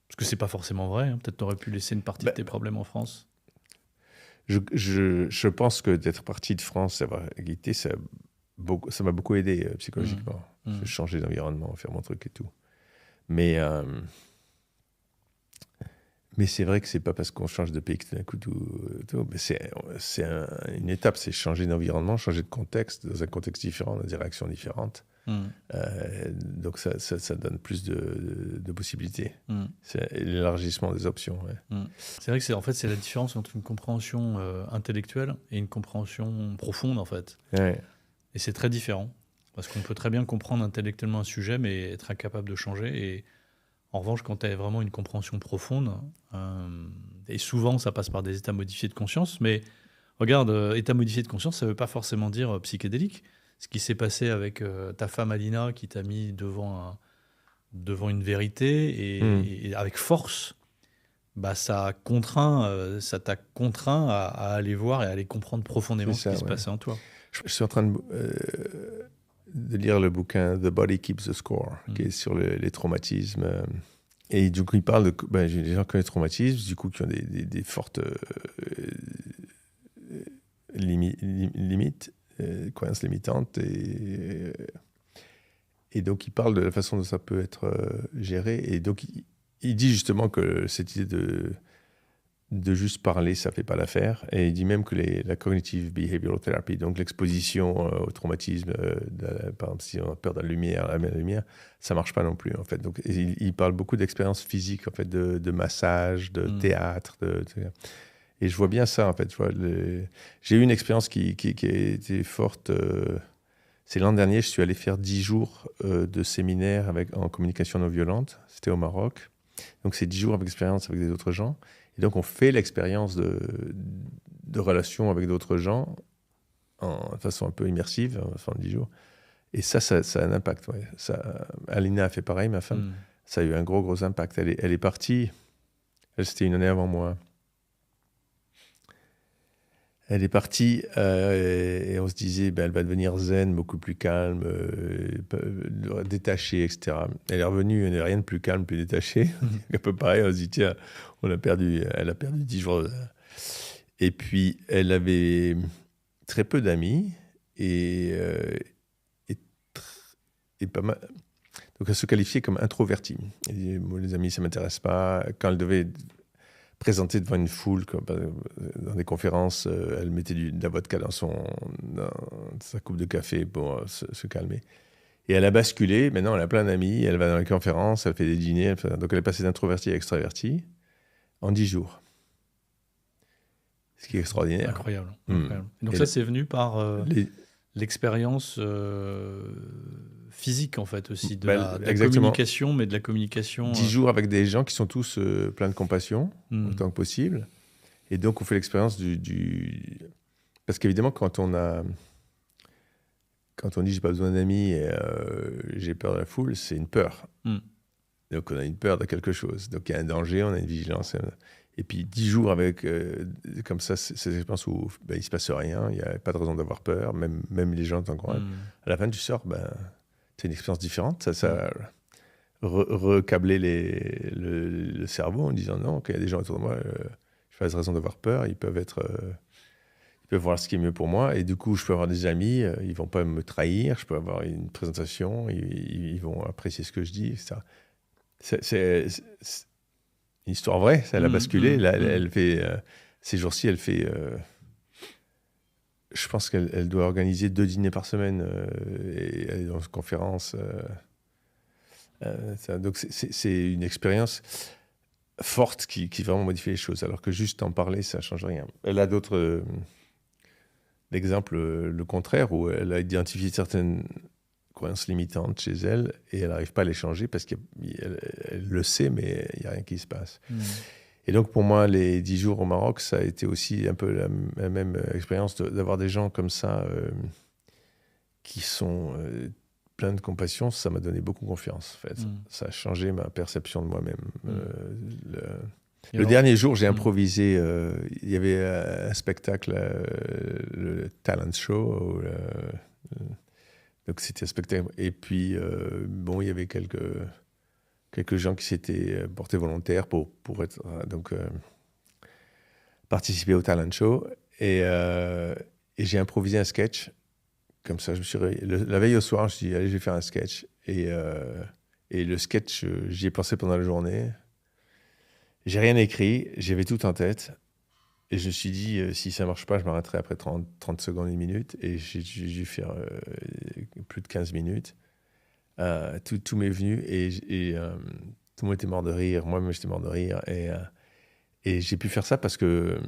Parce que c'est pas forcément vrai. Peut-être t'aurais pu laisser une partie de tes problèmes en France. Je pense que d'être parti de France, ça m'a beaucoup aidé psychologiquement. J'ai changé d'environnement, faire mon truc et tout. Mais c'est vrai que c'est pas parce qu'on change de pays que tout d'un coup mais c'est une étape, c'est changer d'environnement, changer de contexte, dans un contexte différent, dans des réactions différentes. Donc ça donne plus de possibilités. C'est l'élargissement des options. Ouais. C'est vrai que c'est la différence entre une compréhension intellectuelle et une compréhension profonde, en fait. Ouais. Et c'est très différent. Parce qu'on peut très bien comprendre intellectuellement un sujet, mais être incapable de changer. Et en revanche, quand tu as vraiment une compréhension profonde, et souvent ça passe par des états modifiés de conscience, mais regarde, état modifié de conscience, ça ne veut pas forcément dire psychédélique. Ce qui s'est passé avec ta femme Alina qui t'a mis devant une vérité et avec force, bah, ça t'a contraint à aller voir et à aller comprendre profondément ce qui se passait en toi. Je suis en train de lire le bouquin The Body Keeps the Score, qui est sur les traumatismes. Et du coup, il parle de... j'ai des gens qui ont des traumatismes, du coup, qui ont des fortes limites, croyances limitantes. Et donc, il parle de la façon dont ça peut être géré. Et donc, il dit justement que cette idée de juste parler, ça ne fait pas l'affaire. Et il dit même que la cognitive behavioral therapy, donc l'exposition au traumatisme, par exemple, si on a peur de la lumière, ça ne marche pas non plus, en fait. Donc, il parle beaucoup d'expériences physiques, en fait, de massage, de théâtre. Et je vois bien ça, en fait. J'ai eu une expérience qui a été forte. C'est l'an dernier, je suis allé faire 10 jours de séminaire en communication non violente. C'était au Maroc. Donc, c'est 10 jours avec expérience avec des autres gens. Et donc, on fait l'expérience de relation avec d'autres gens de façon un peu immersive, pendant 10 jours. Et ça a un impact. Ouais. Alina a fait pareil, ma femme. Ça a eu un gros impact. Elle est partie. C'était une année avant moi. Elle est partie et on se disait, elle va devenir zen, beaucoup plus calme, détachée, etc. Elle est revenue, elle n'est rien de plus calme, plus détachée. Un peu pareil, on se dit, tiens, elle a perdu 10 jours. Et puis, elle avait très peu d'amis et pas mal. Donc, elle se qualifiait comme introvertie. Elle disait, les amis, ça ne m'intéresse pas. Quand elle devait présentée devant une foule, dans des conférences, elle mettait de la vodka dans sa coupe de café pour se calmer. Et elle a basculé, maintenant elle a plein d'amis, elle va dans les conférences, elle fait des dîners, donc elle est passée d'introvertie à extravertie en 10 jours. Ce qui est extraordinaire. Incroyable. Donc ça, c'est venu par l'expérience physique, en fait, aussi, de la communication, mais de la communication... 10 jours avec des gens qui sont tous pleins de compassion, autant que possible. Et donc, on fait l'expérience Parce qu'évidemment, quand on dit « j'ai pas besoin d'amis et j'ai peur de la foule », c'est une peur. Donc, on a une peur de quelque chose. Donc, il y a un danger, on a une vigilance. Et puis, 10 jours avec, comme ça, ces expériences où il ne se passe rien, il n'y a pas de raison d'avoir peur, même les gens t'encouragent. À la fin, tu sors, c'est une expérience différente. Ça recabler le cerveau en disant non, qu'il y a des gens autour de moi, je n'ai pas de raison d'avoir peur, ils peuvent voir ce qui est mieux pour moi, et du coup, je peux avoir des amis, ils ne vont pas me trahir, je peux avoir une présentation, ils vont apprécier ce que je dis, etc. C'est une histoire vraie, elle a basculé. Elle fait, ces jours-ci, elle fait... je pense qu'elle doit organiser 2 dîners par semaine et elle est dans une conférence. Donc, c'est une expérience forte qui vraiment modifie les choses, alors que juste en parler, ça ne change rien. Elle a d'autres exemples, le contraire, où elle a identifié certaines croyances limitantes chez elle et elle n'arrive pas à les changer parce qu'elle le sait, mais il n'y a rien qui se passe. Et donc, pour moi, les 10 jours au Maroc, ça a été aussi un peu la même expérience d'avoir des gens comme ça qui sont pleins de compassion. Ça m'a donné beaucoup confiance, en fait. Ça a changé ma perception de moi-même. Le dernier jour, j'ai improvisé. Il y avait un spectacle, le talent show. Donc, c'était un spectacle. Et puis, il y avait quelques gens qui s'étaient portés volontaires pour être, participer au talent show. Et j'ai improvisé un sketch. Comme ça, la veille au soir, je me suis dit, allez, je vais faire un sketch. Et le sketch, j'y ai pensé pendant la journée. J'ai rien écrit, j'avais tout en tête. Et je me suis dit, si ça ne marche pas, je m'arrêterai après 30 secondes, 1 minute. Et j'ai dû faire plus de 15 minutes. Tout m'est venu et tout le monde était mort de rire. Moi-même, j'étais mort de rire. Et j'ai pu faire ça parce que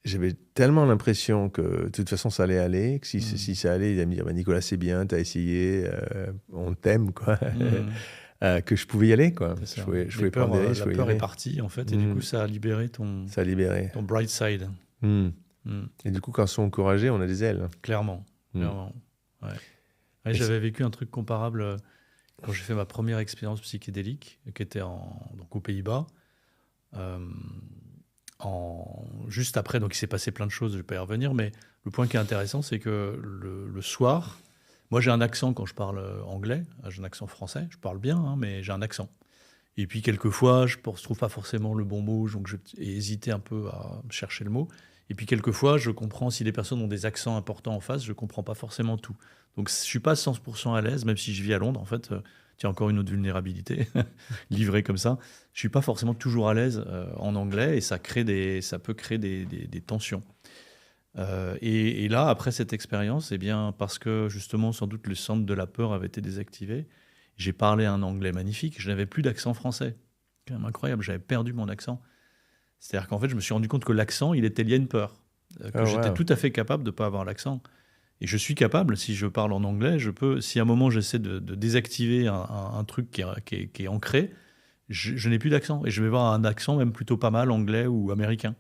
j'avais tellement l'impression que de toute façon, ça allait aller. Que si ça allait, il allait me dire Nicolas, c'est bien, t'as essayé, on t'aime, quoi. Que je pouvais y aller, quoi. Je pouvais prendre des risques. La peur est partie, en fait, et du coup, ça a libéré ton bright side. Et du coup, quand on sont encouragés, on a des ailes. Clairement. Ouais. J'avais vécu un truc comparable quand j'ai fait ma première expérience psychédélique, qui était donc aux Pays-Bas. Juste après, donc il s'est passé plein de choses, je ne vais pas y revenir, mais le point qui est intéressant, c'est que le soir, moi j'ai un accent quand je parle anglais, j'ai un accent français, je parle bien, hein, mais j'ai un accent. Et puis quelquefois, je ne trouve pas forcément le bon mot, donc j'ai hésité un peu à chercher le mot. Et puis quelquefois, je comprends, si les personnes ont des accents importants en face, je ne comprends pas forcément tout. Donc je ne suis pas 100% à l'aise, même si je vis à Londres, en fait. Tiens, encore une autre vulnérabilité, livrée comme ça. Je ne suis pas forcément toujours à l'aise en anglais et ça peut créer des tensions. Et là, après cette expérience, eh bien, parce que justement, sans doute, le centre de la peur avait été désactivé, j'ai parlé un anglais magnifique, je n'avais plus d'accent français. C'est quand même incroyable, j'avais perdu mon accent. C'est-à-dire qu'en fait, je me suis rendu compte que l'accent, il était lié à une peur. J'étais tout à fait capable de ne pas avoir l'accent. Et je suis capable, si je parle en anglais, si à un moment j'essaie de désactiver un truc qui est ancré, je n'ai plus d'accent. Et je vais avoir un accent même plutôt pas mal anglais ou américain.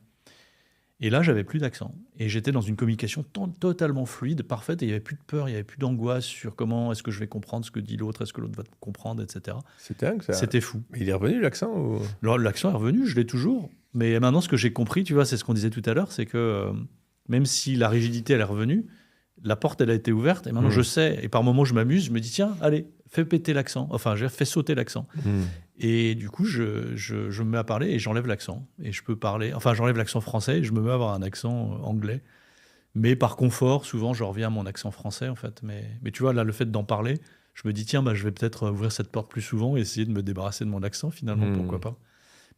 Et là, j'avais plus d'accent. Et j'étais dans une communication totalement fluide, parfaite, et il n'y avait plus de peur, il n'y avait plus d'angoisse sur comment est-ce que je vais comprendre ce que dit l'autre, est-ce que l'autre va comprendre, etc. C'est dingue, ça. C'était fou. Mais il est revenu, l'accent ou... L'accent est revenu, je l'ai toujours. Mais maintenant, ce que j'ai compris, tu vois, c'est ce qu'on disait tout à l'heure, c'est que même si la rigidité, elle est revenue, la porte, elle a été ouverte, et maintenant je sais, et par moments je m'amuse, je me dis, tiens, allez, fais péter l'accent, enfin, fais sauter l'accent. Et du coup, je me mets à parler et j'enlève l'accent. Et je peux parler, enfin, j'enlève l'accent français et je me mets à avoir un accent anglais. Mais par confort, souvent, je reviens à mon accent français, en fait. Mais tu vois, là, le fait d'en parler, je me dis, tiens, je vais peut-être ouvrir cette porte plus souvent et essayer de me débarrasser de mon accent, finalement, pourquoi pas.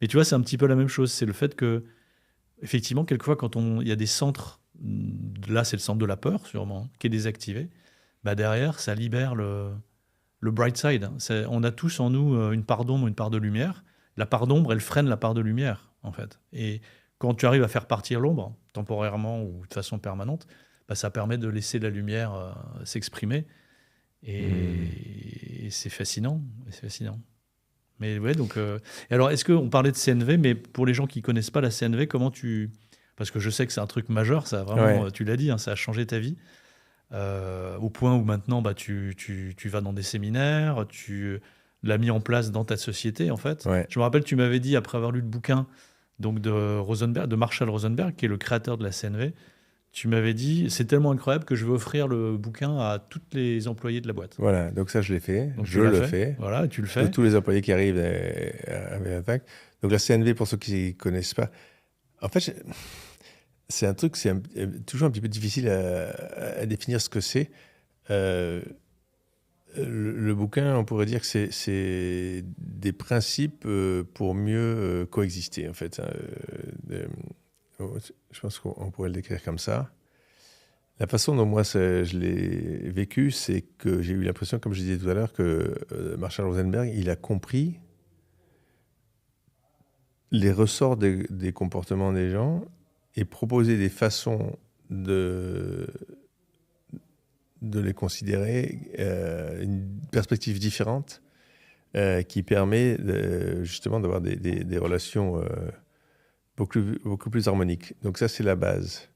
Mais tu vois, c'est un petit peu la même chose. C'est le fait que, effectivement, quelquefois, quand il y a des centres, là, c'est le centre de la peur, sûrement, qui est désactivé, derrière, ça libère le bright side. On a tous en nous une part d'ombre, une part de lumière. La part d'ombre, elle freine la part de lumière, en fait. Et quand tu arrives à faire partir l'ombre, temporairement ou de façon permanente, ça permet de laisser la lumière s'exprimer. Et c'est fascinant. C'est fascinant. Mais ouais, donc... alors, est-ce qu'on parlait de CNV, mais pour les gens qui ne connaissent pas la CNV, comment tu... Parce que je sais que c'est un truc majeur, ça a vraiment, tu l'as dit, hein, ça a changé ta vie. Au point où maintenant tu vas dans des séminaires, tu l'as mis en place dans ta société, en fait. Je me rappelle, tu m'avais dit, après avoir lu le bouquin donc de Marshall Rosenberg, qui est le créateur de la CNV, tu m'avais dit, c'est tellement incroyable que je vais offrir le bouquin à tous les employés de la boîte. Voilà, donc ça je l'ai fait, donc je le fais. Voilà, tu le fais. Tous les employés qui arrivent avec l'attaque. Donc la CNV, pour ceux qui ne connaissent pas, en fait, c'est un truc, c'est toujours un petit peu difficile à définir ce que c'est. Le bouquin, on pourrait dire que c'est des principes pour mieux coexister, en fait. Je pense qu'on pourrait le décrire comme ça. La façon dont moi je l'ai vécu, c'est que j'ai eu l'impression, comme je disais tout à l'heure, que Marshall Rosenberg, il a compris les ressorts des comportements des gens et proposer des façons de les considérer, une perspective différente qui permet justement d'avoir des relations beaucoup plus harmoniques. Donc ça, c'est la base.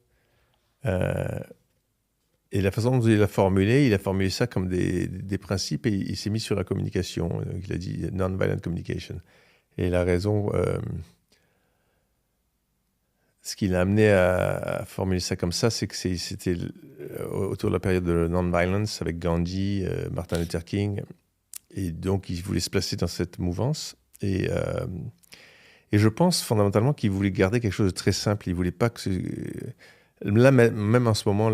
Et la façon dont il a formulé ça comme des principes et il s'est mis sur la communication. Donc, il a dit « non-violent communication ». Et il a raison... ce qui l'a amené à formuler ça comme ça, c'est que c'était autour de la période de non-violence avec Gandhi, Martin Luther King. Et donc, il voulait se placer dans cette mouvance. Et je pense fondamentalement qu'il voulait garder quelque chose de très simple. Il ne voulait pas que... Là, même en ce moment,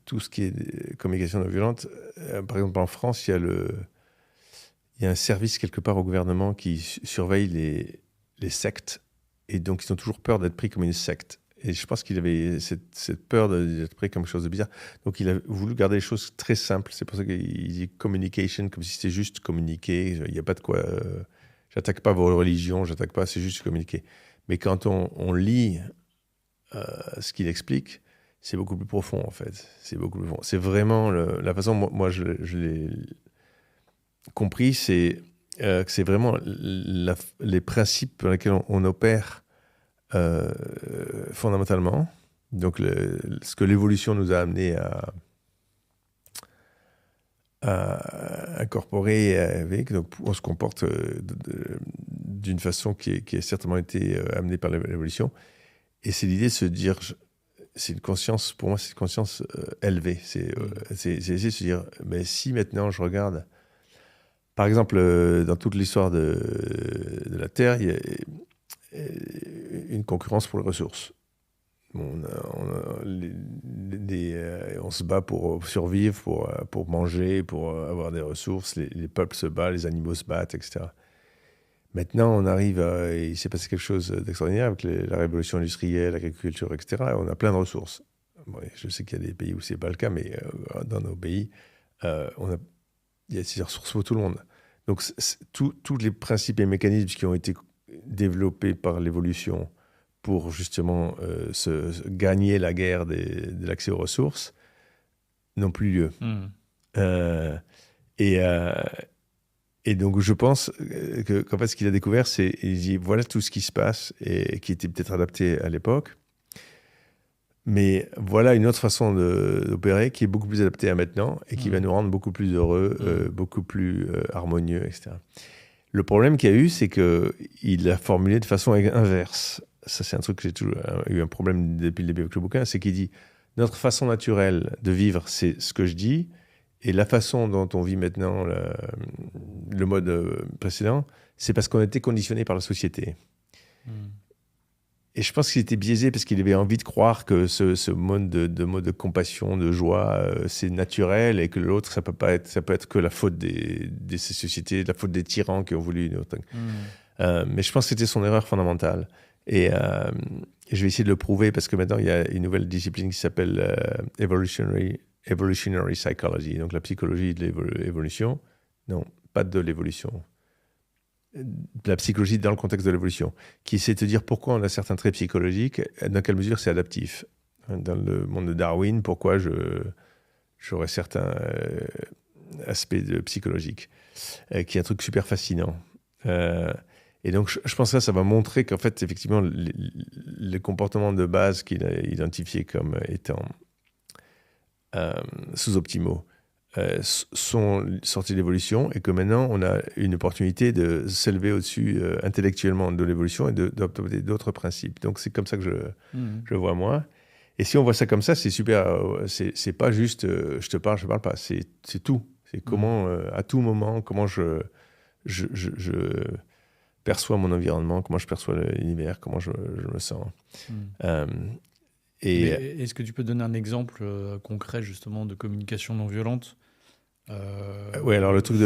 tout ce qui est communication non violente, par exemple en France, il y a un service quelque part au gouvernement qui surveille les sectes. Et donc, ils ont toujours peur d'être pris comme une secte. Et je pense qu'il avait cette peur d'être pris comme quelque chose de bizarre. Donc, il a voulu garder les choses très simples. C'est pour ça qu'il dit communication, comme si c'était juste communiquer. Il n'y a pas de quoi... j'attaque pas vos religions, j'attaque pas, c'est juste communiquer. Mais quand on lit ce qu'il explique, c'est beaucoup plus profond, en fait. C'est beaucoup plus profond. C'est vraiment la façon, moi je l'ai compris, c'est que c'est vraiment les principes dans lesquels on opère fondamentalement. Donc, ce que l'évolution nous a amené à incorporer avec. Donc, on se comporte d'une façon qui a certainement été amenée par l'évolution. Et c'est l'idée de se dire, c'est une conscience, pour moi, c'est une conscience élevée. C'est essayer de se dire, mais si maintenant je regarde, par exemple, dans toute l'histoire de la Terre, il y a une concurrence pour les ressources. On se bat pour survivre, pour manger, pour avoir des ressources. Les peuples se battent, les animaux se battent, etc. Maintenant, on arrive il s'est passé quelque chose d'extraordinaire avec la révolution industrielle, l'agriculture, etc. On a plein de ressources. Bon, je sais qu'il y a des pays où ce n'est pas le cas, mais dans nos pays, il y a ces ressources pour tout le monde. Donc, tous les principes et mécanismes qui ont été développés par l'évolution pour justement gagner la guerre de l'accès aux ressources n'ont plus lieu. Et donc, je pense qu'en fait, ce qu'il a découvert, c'est il dit voilà tout ce qui se passe et qui était peut-être adapté à l'époque, mais voilà une autre façon d'opérer qui est beaucoup plus adaptée à maintenant et qui va nous rendre beaucoup plus heureux, beaucoup plus harmonieux, etc. Le problème qu'il y a eu, c'est qu'il l'a formulé de façon inverse. Ça, c'est un truc que j'ai toujours eu un problème depuis le début avec le bouquin, c'est qu'il dit notre façon naturelle de vivre, c'est ce que je dis. Et la façon dont on vit maintenant, le mode précédent, c'est parce qu'on a été conditionné par la société. Et je pense qu'il était biaisé parce qu'il avait envie de croire que ce mode de compassion, de joie, c'est naturel et que l'autre, ça peut être que la faute de ces sociétés, la faute des tyrans qui ont voulu une autre. Mais je pense que c'était son erreur fondamentale. Et je vais essayer de le prouver parce que maintenant, il y a une nouvelle discipline qui s'appelle Evolutionary Psychology, donc la psychologie de l'évolution. Non, pas de l'évolution. La psychologie dans le contexte de l'évolution, qui essaie de te dire pourquoi on a certains traits psychologiques, dans quelle mesure c'est adaptif. Dans le monde de Darwin, pourquoi j'aurais certains aspects psychologiques, qui est un truc super fascinant. Et donc, je pense que ça va montrer qu'en fait, effectivement, les comportements de base qu'il a identifiés comme étant sous-optimaux sont sortis de l'évolution et que maintenant, on a une opportunité de s'élever au-dessus intellectuellement de l'évolution et d'adopter d'autres principes. Donc, c'est comme ça que je vois moi. Et si on voit ça comme ça, c'est super. C'est pas juste je te parle pas. C'est tout. C'est comment, à tout moment, comment je perçois mon environnement, comment je perçois l'univers, comment je me sens. Est-ce que tu peux donner un exemple concret justement de communication non violente Oui, alors le truc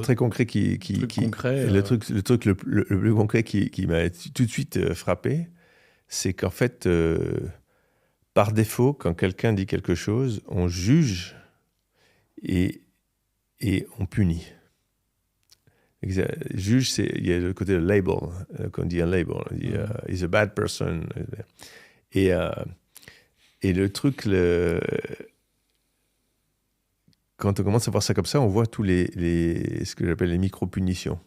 très concret le truc le plus concret qui m'a tout de suite frappé, c'est qu'en fait, par défaut, quand quelqu'un dit quelque chose, on juge et on punit. Juge, il y a le côté de label, qu'on dit un label, on dit he's a bad person. Et le truc, quand on commence à voir ça comme ça, on voit tous ce que j'appelle les micro-punitions.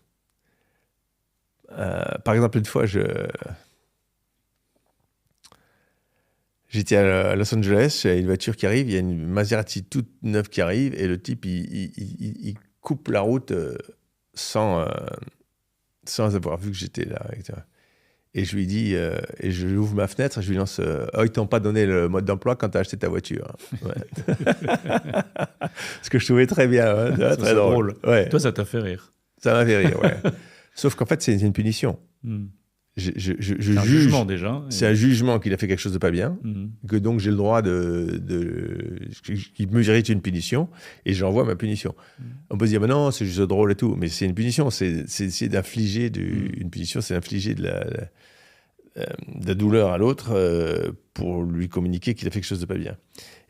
Par exemple, une fois, j'étais à Los Angeles, il y a une voiture qui arrive, il y a une Maserati toute neuve qui arrive, et le type, il coupe la route sans avoir vu que j'étais là, etc. Et je lui dis, et je lui ouvre ma fenêtre, et je lui lance ils t'ont pas donné le mode d'emploi quand tu as acheté ta voiture. Ouais. Ce que je trouvais très bien, très drôle. Ouais. Toi, ça t'a fait rire. Ça m'a fait rire, ouais. Sauf qu'en fait, c'est une punition. Je c'est un juge, jugement déjà. C'est un jugement qu'il a fait quelque chose de pas bien, que donc j'ai le droit qu'il me mérite une punition, et j'envoie ma punition. On peut se dire, mais non, c'est juste drôle et tout, mais c'est une punition, c'est d'infliger une punition, c'est d'infliger de douleur à l'autre pour lui communiquer qu'il a fait quelque chose de pas bien.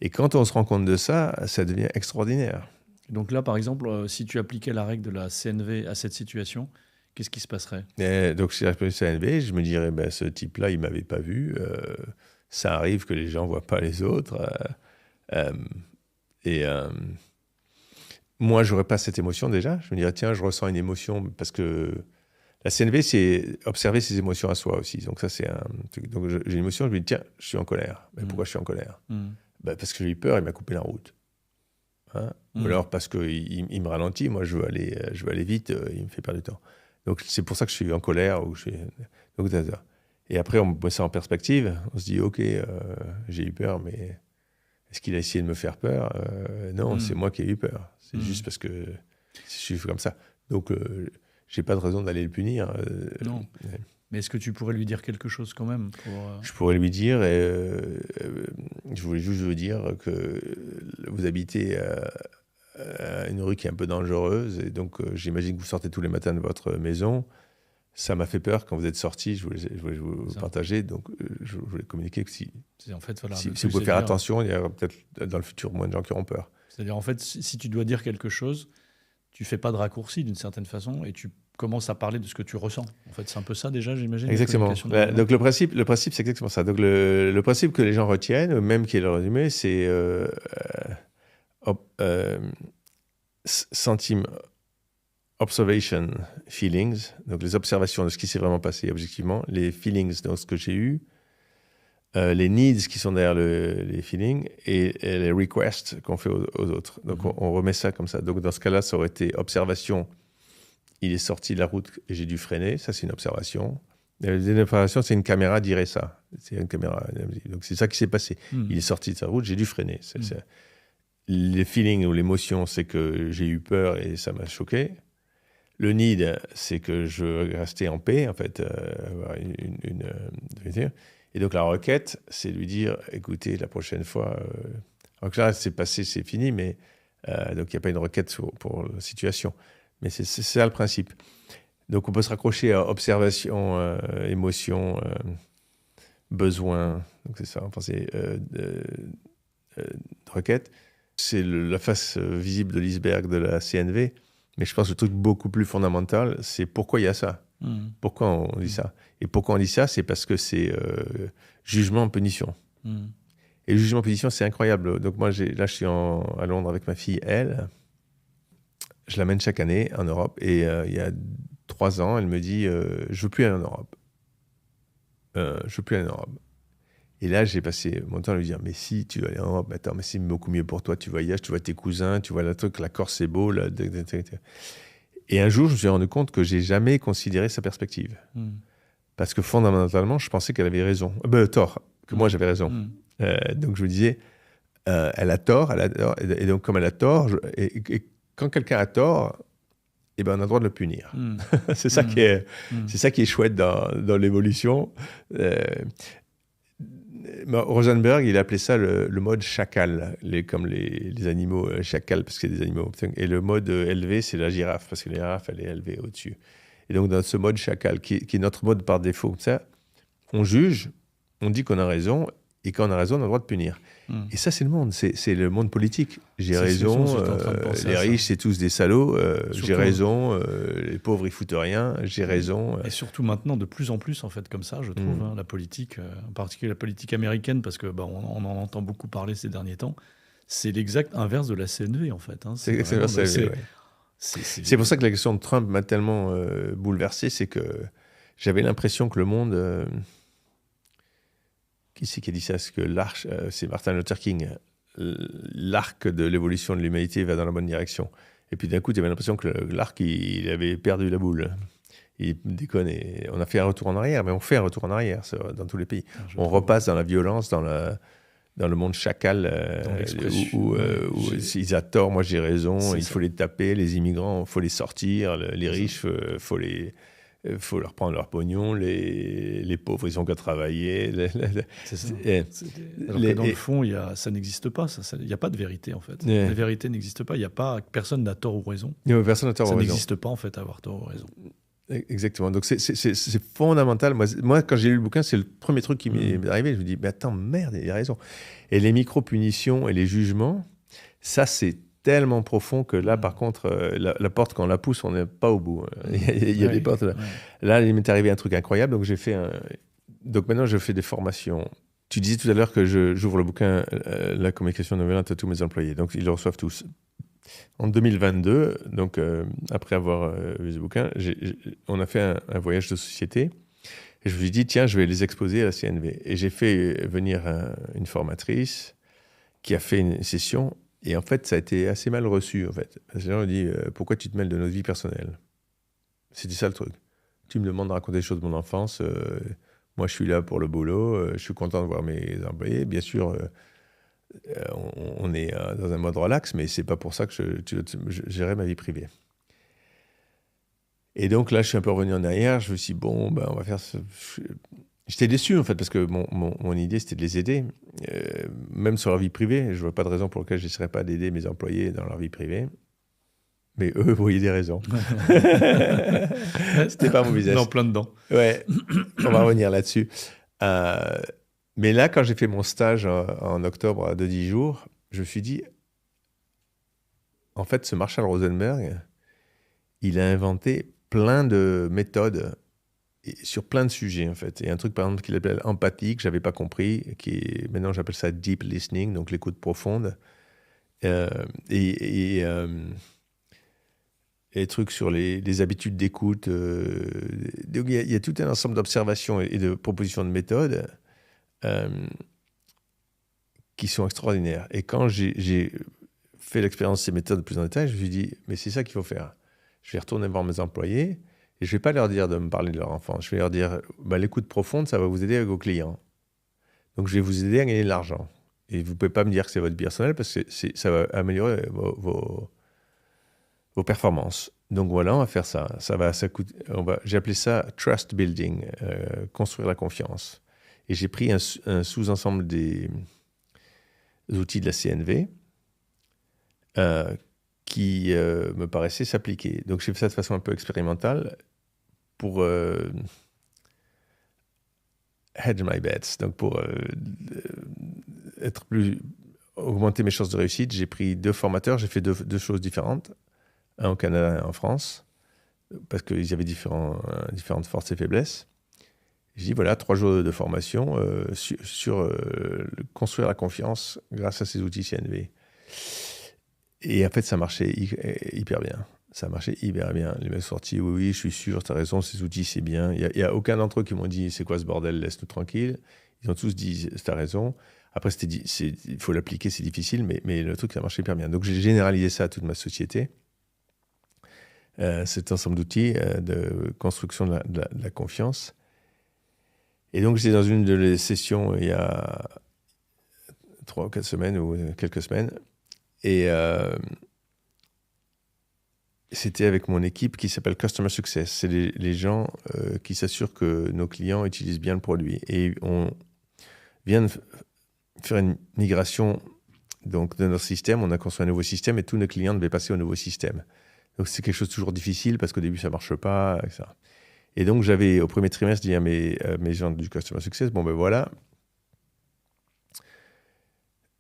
Et quand on se rend compte de ça, ça devient extraordinaire. Donc là, par exemple, si tu appliquais la règle de la CNV à cette situation, qu'est-ce qui se passerait ? Donc, si j'appelle CNV, je me dirais, ce type-là, il ne m'avait pas vu. Ça arrive que les gens ne voient pas les autres. Moi, je n'aurais pas cette émotion déjà. Je me dirais, tiens, je ressens une émotion parce que la CNV, c'est observer ses émotions à soi aussi. Donc, ça, c'est un truc. Donc, j'ai une émotion, je me dis, tiens, je suis en colère. Mais pourquoi je suis en colère ? Parce que j'ai eu peur, il m'a coupé la route. Hein, ou alors parce qu'il me ralentit, moi je veux aller vite, il me fait perdre du temps. Donc c'est pour ça que je suis en colère. Et après on met ça en perspective, on se dit ok, j'ai eu peur, mais est-ce qu'il a essayé de me faire peur ? Non, c'est moi qui ai eu peur. C'est juste parce que je suis comme ça. Donc j'ai pas de raison d'aller le punir. Non. Mais est-ce que tu pourrais lui dire quelque chose quand même Je pourrais lui dire, je voulais juste vous dire que vous habitez à une rue qui est un peu dangereuse, et donc j'imagine que vous sortez tous les matins de votre maison. Ça m'a fait peur quand vous êtes sorti, je voulais vous partager, donc je voulais communiquer que si vous pouvez faire attention, il y aura peut-être dans le futur moins de gens qui auront peur. C'est-à-dire, en fait, si tu dois dire quelque chose, tu fais pas de raccourci d'une certaine façon, et tu commences à parler de ce que tu ressens. En fait, c'est un peu ça déjà, j'imagine. Exactement. Donc le principe, c'est exactement ça. Donc le principe que les gens retiennent, même qui est le résumé, c'est observation, feelings. Donc les observations de ce qui s'est vraiment passé objectivement, les feelings, donc ce que j'ai eu, les needs qui sont derrière les feelings et les requests qu'on fait aux autres. Donc on remet ça comme ça. Donc dans ce cas-là, ça aurait été observation. Il est sorti de la route et j'ai dû freiner. Ça, c'est une observation. La deuxième observation, c'est une caméra dirait ça. C'est une caméra. Donc, c'est ça qui s'est passé. Il est sorti de sa route, j'ai dû freiner. Les feelings ou l'émotion, c'est que j'ai eu peur et ça m'a choqué. Le need, c'est que je veux rester en paix, en fait. Avoir et donc, la requête, c'est lui dire, écoutez, la prochaine fois... Donc là, c'est passé, c'est fini, mais... donc, il n'y a pas une requête pour la situation. Mais c'est ça le principe. Donc, on peut se raccrocher à observation, émotion, besoin. Donc, c'est ça. Enfin, c'est requête. C'est la face visible de l'iceberg de la CNV. Mais je pense que le truc beaucoup plus fondamental, c'est pourquoi il y a ça. Pourquoi on dit ça. Et pourquoi on dit ça, c'est parce que c'est jugement, punition. Et le jugement, punition, c'est incroyable. Donc, moi, là, je suis à Londres avec ma fille, elle. Je l'amène chaque année en Europe et il y a 3 ans, elle me dit je veux plus aller en Europe. Je veux plus aller en Europe. Et là, j'ai passé mon temps à lui dire mais si tu veux aller en Europe, attends, mais c'est beaucoup mieux pour toi. Tu voyages, tu vois tes cousins, tu vois la Corse, c'est beau. Et un jour, je me suis rendu compte que j'ai jamais considéré sa perspective, parce que fondamentalement, je pensais qu'elle avait raison, tort, que moi j'avais raison. Donc je me disais elle a tort, et donc comme elle a tort, et quand quelqu'un a tort, on a le droit de le punir. C'est ça qui est chouette dans l'évolution. Rosenberg, il appelait ça le mode chacal, comme les animaux chacal, parce qu'il y a des animaux. Et le mode élevé, c'est la girafe, parce que la girafe, elle est élevée au-dessus. Et donc, dans ce mode chacal, qui est notre mode par défaut, comme ça, on juge, on dit qu'on a raison, et quand on a raison, on a le droit de punir. Et ça, c'est le monde. C'est le monde politique. J'ai raison, les riches, c'est tous des salauds. J'ai raison, les pauvres, ils foutent rien. J'ai raison. Et surtout maintenant, de plus en plus, en fait, comme ça, je trouve, la politique, en particulier la politique américaine, parce que on en entend beaucoup parler ces derniers temps, c'est l'exact inverse de la CNV, en fait. Hein. C'est pour ça que la question de Trump m'a tellement bouleversé, c'est que j'avais l'impression que le monde... Qui c'est qui a dit ça? C'est que c'est Martin Luther King. L'arc de l'évolution de l'humanité va dans la bonne direction. Et puis d'un coup, tu avais l'impression que l'arc, il avait perdu la boule. Il déconne. On a fait un retour en arrière, mais on fait un retour en arrière dans tous les pays. On repasse dans la violence, dans le monde chacal, où ils ont tort, moi j'ai raison, il faut les taper, les immigrants, il faut les sortir, les riches, il faut leur prendre leur pognon, les pauvres, ils n'ont qu'à travailler. C'est ça. Alors que dans le fond, ça n'existe pas. Il n'y a pas de vérité, en fait. La vérité n'existe pas. Personne n'a tort ou raison. Personne n'a tort ou raison. Ça n'existe pas, en fait, avoir tort ou raison. Exactement. Donc, c'est fondamental. Moi, quand j'ai lu le bouquin, c'est le premier truc qui m'est arrivé. Je me dis, mais attends, merde, il a raison. Et les micro-punitions et les jugements, ça, c'est tellement profond que là, par contre, la porte, quand on la pousse, on n'est pas au bout. Il y a des portes là. Là, il m'est arrivé un truc incroyable. Donc, donc maintenant, je fais des formations. Tu disais tout à l'heure que j'ouvre le bouquin La communication non violente à tous mes employés. Donc, ils le reçoivent tous. En 2022, donc après avoir vu ce bouquin, on a fait un voyage de société. Et je me suis dit, tiens, je vais les exposer à la CNV. Et j'ai fait venir une formatrice qui a fait une session. Et en fait, ça a été assez mal reçu, en fait. Parce que les gens ont dit, pourquoi tu te mêles de notre vie personnelle? C'était ça le truc. Tu me demandes de raconter des choses de mon enfance. Moi, je suis là pour le boulot. Je suis content de voir mes employés. Bien sûr, on est dans un mode relax, mais c'est pas pour ça que je gérais ma vie privée. Et donc là, je suis un peu revenu en arrière. Je me suis dit, bon, ben, on va faire ce... J'étais déçu, en fait, parce que mon idée, c'était de les aider, même sur leur vie privée. Je ne vois pas de raison pour laquelle je n'essaierais pas d'aider mes employés dans leur vie privée. Mais eux, voyaient des raisons. C'était pas mon business. Non, plein dedans. Ouais, on va revenir là-dessus. Mais là, quand j'ai fait mon stage en octobre de 10 jours, je me suis dit, en fait, ce Marshall Rosenberg, il a inventé plein de méthodes sur plein de sujets, en fait. Et un truc, par exemple, qu'il appelle empathie, que je n'avais pas compris, maintenant j'appelle ça deep listening, donc l'écoute profonde. Et trucs sur les habitudes d'écoute. Donc il y a tout un ensemble d'observations et de propositions de méthodes qui sont extraordinaires. Et quand j'ai fait l'expérience de ces méthodes plus en détail, je me suis dit, mais c'est ça qu'il faut faire. Je vais retourner voir mes employés et je ne vais pas leur dire de me parler de leur enfance. Je vais leur dire, l'écoute profonde, ça va vous aider avec vos clients. Donc, je vais vous aider à gagner de l'argent. Et vous ne pouvez pas me dire que c'est votre vie personnelle parce que ça va améliorer vos performances. Donc, voilà, on va faire ça. J'ai appelé ça trust building, construire la confiance. Et j'ai pris un sous-ensemble des outils de la CNV qui me paraissait s'appliquer. Donc, j'ai fait ça de façon un peu expérimentale pour hedge my bets, donc pour augmenter mes chances de réussite. J'ai pris 2 formateurs, j'ai fait deux choses différentes, un au Canada et un en France, parce qu'ils avaient différentes forces et faiblesses. J'ai dit, voilà, 3 jours de formation sur construire la confiance grâce à ces outils CNV. Et en fait, ça marchait hyper bien. Ça marchait hyper bien. Les mecs sont sortis, oui, je suis sûr, tu as raison, ces outils, c'est bien. Il n'y a aucun d'entre eux qui m'ont dit, c'est quoi ce bordel, laisse-nous tranquille. Ils ont tous dit, tu as raison. Après, il faut l'appliquer, c'est difficile, mais le truc, ça marchait hyper bien. Donc, j'ai généralisé ça à toute ma société. Cet ensemble d'outils de construction de la confiance. Et donc, j'étais dans une de les sessions il y a 3 ou 4 semaines, ou quelques semaines. Et c'était avec mon équipe qui s'appelle Customer Success. C'est les gens qui s'assurent que nos clients utilisent bien le produit. Et on vient de faire une migration donc, de notre système. On a construit un nouveau système et tous nos clients devaient passer au nouveau système. Donc, c'est quelque chose de toujours difficile parce qu'au début, ça ne marche pas. Etc. Et donc, j'avais, au premier trimestre, dit à mes gens du Customer Success, bon, ben voilà,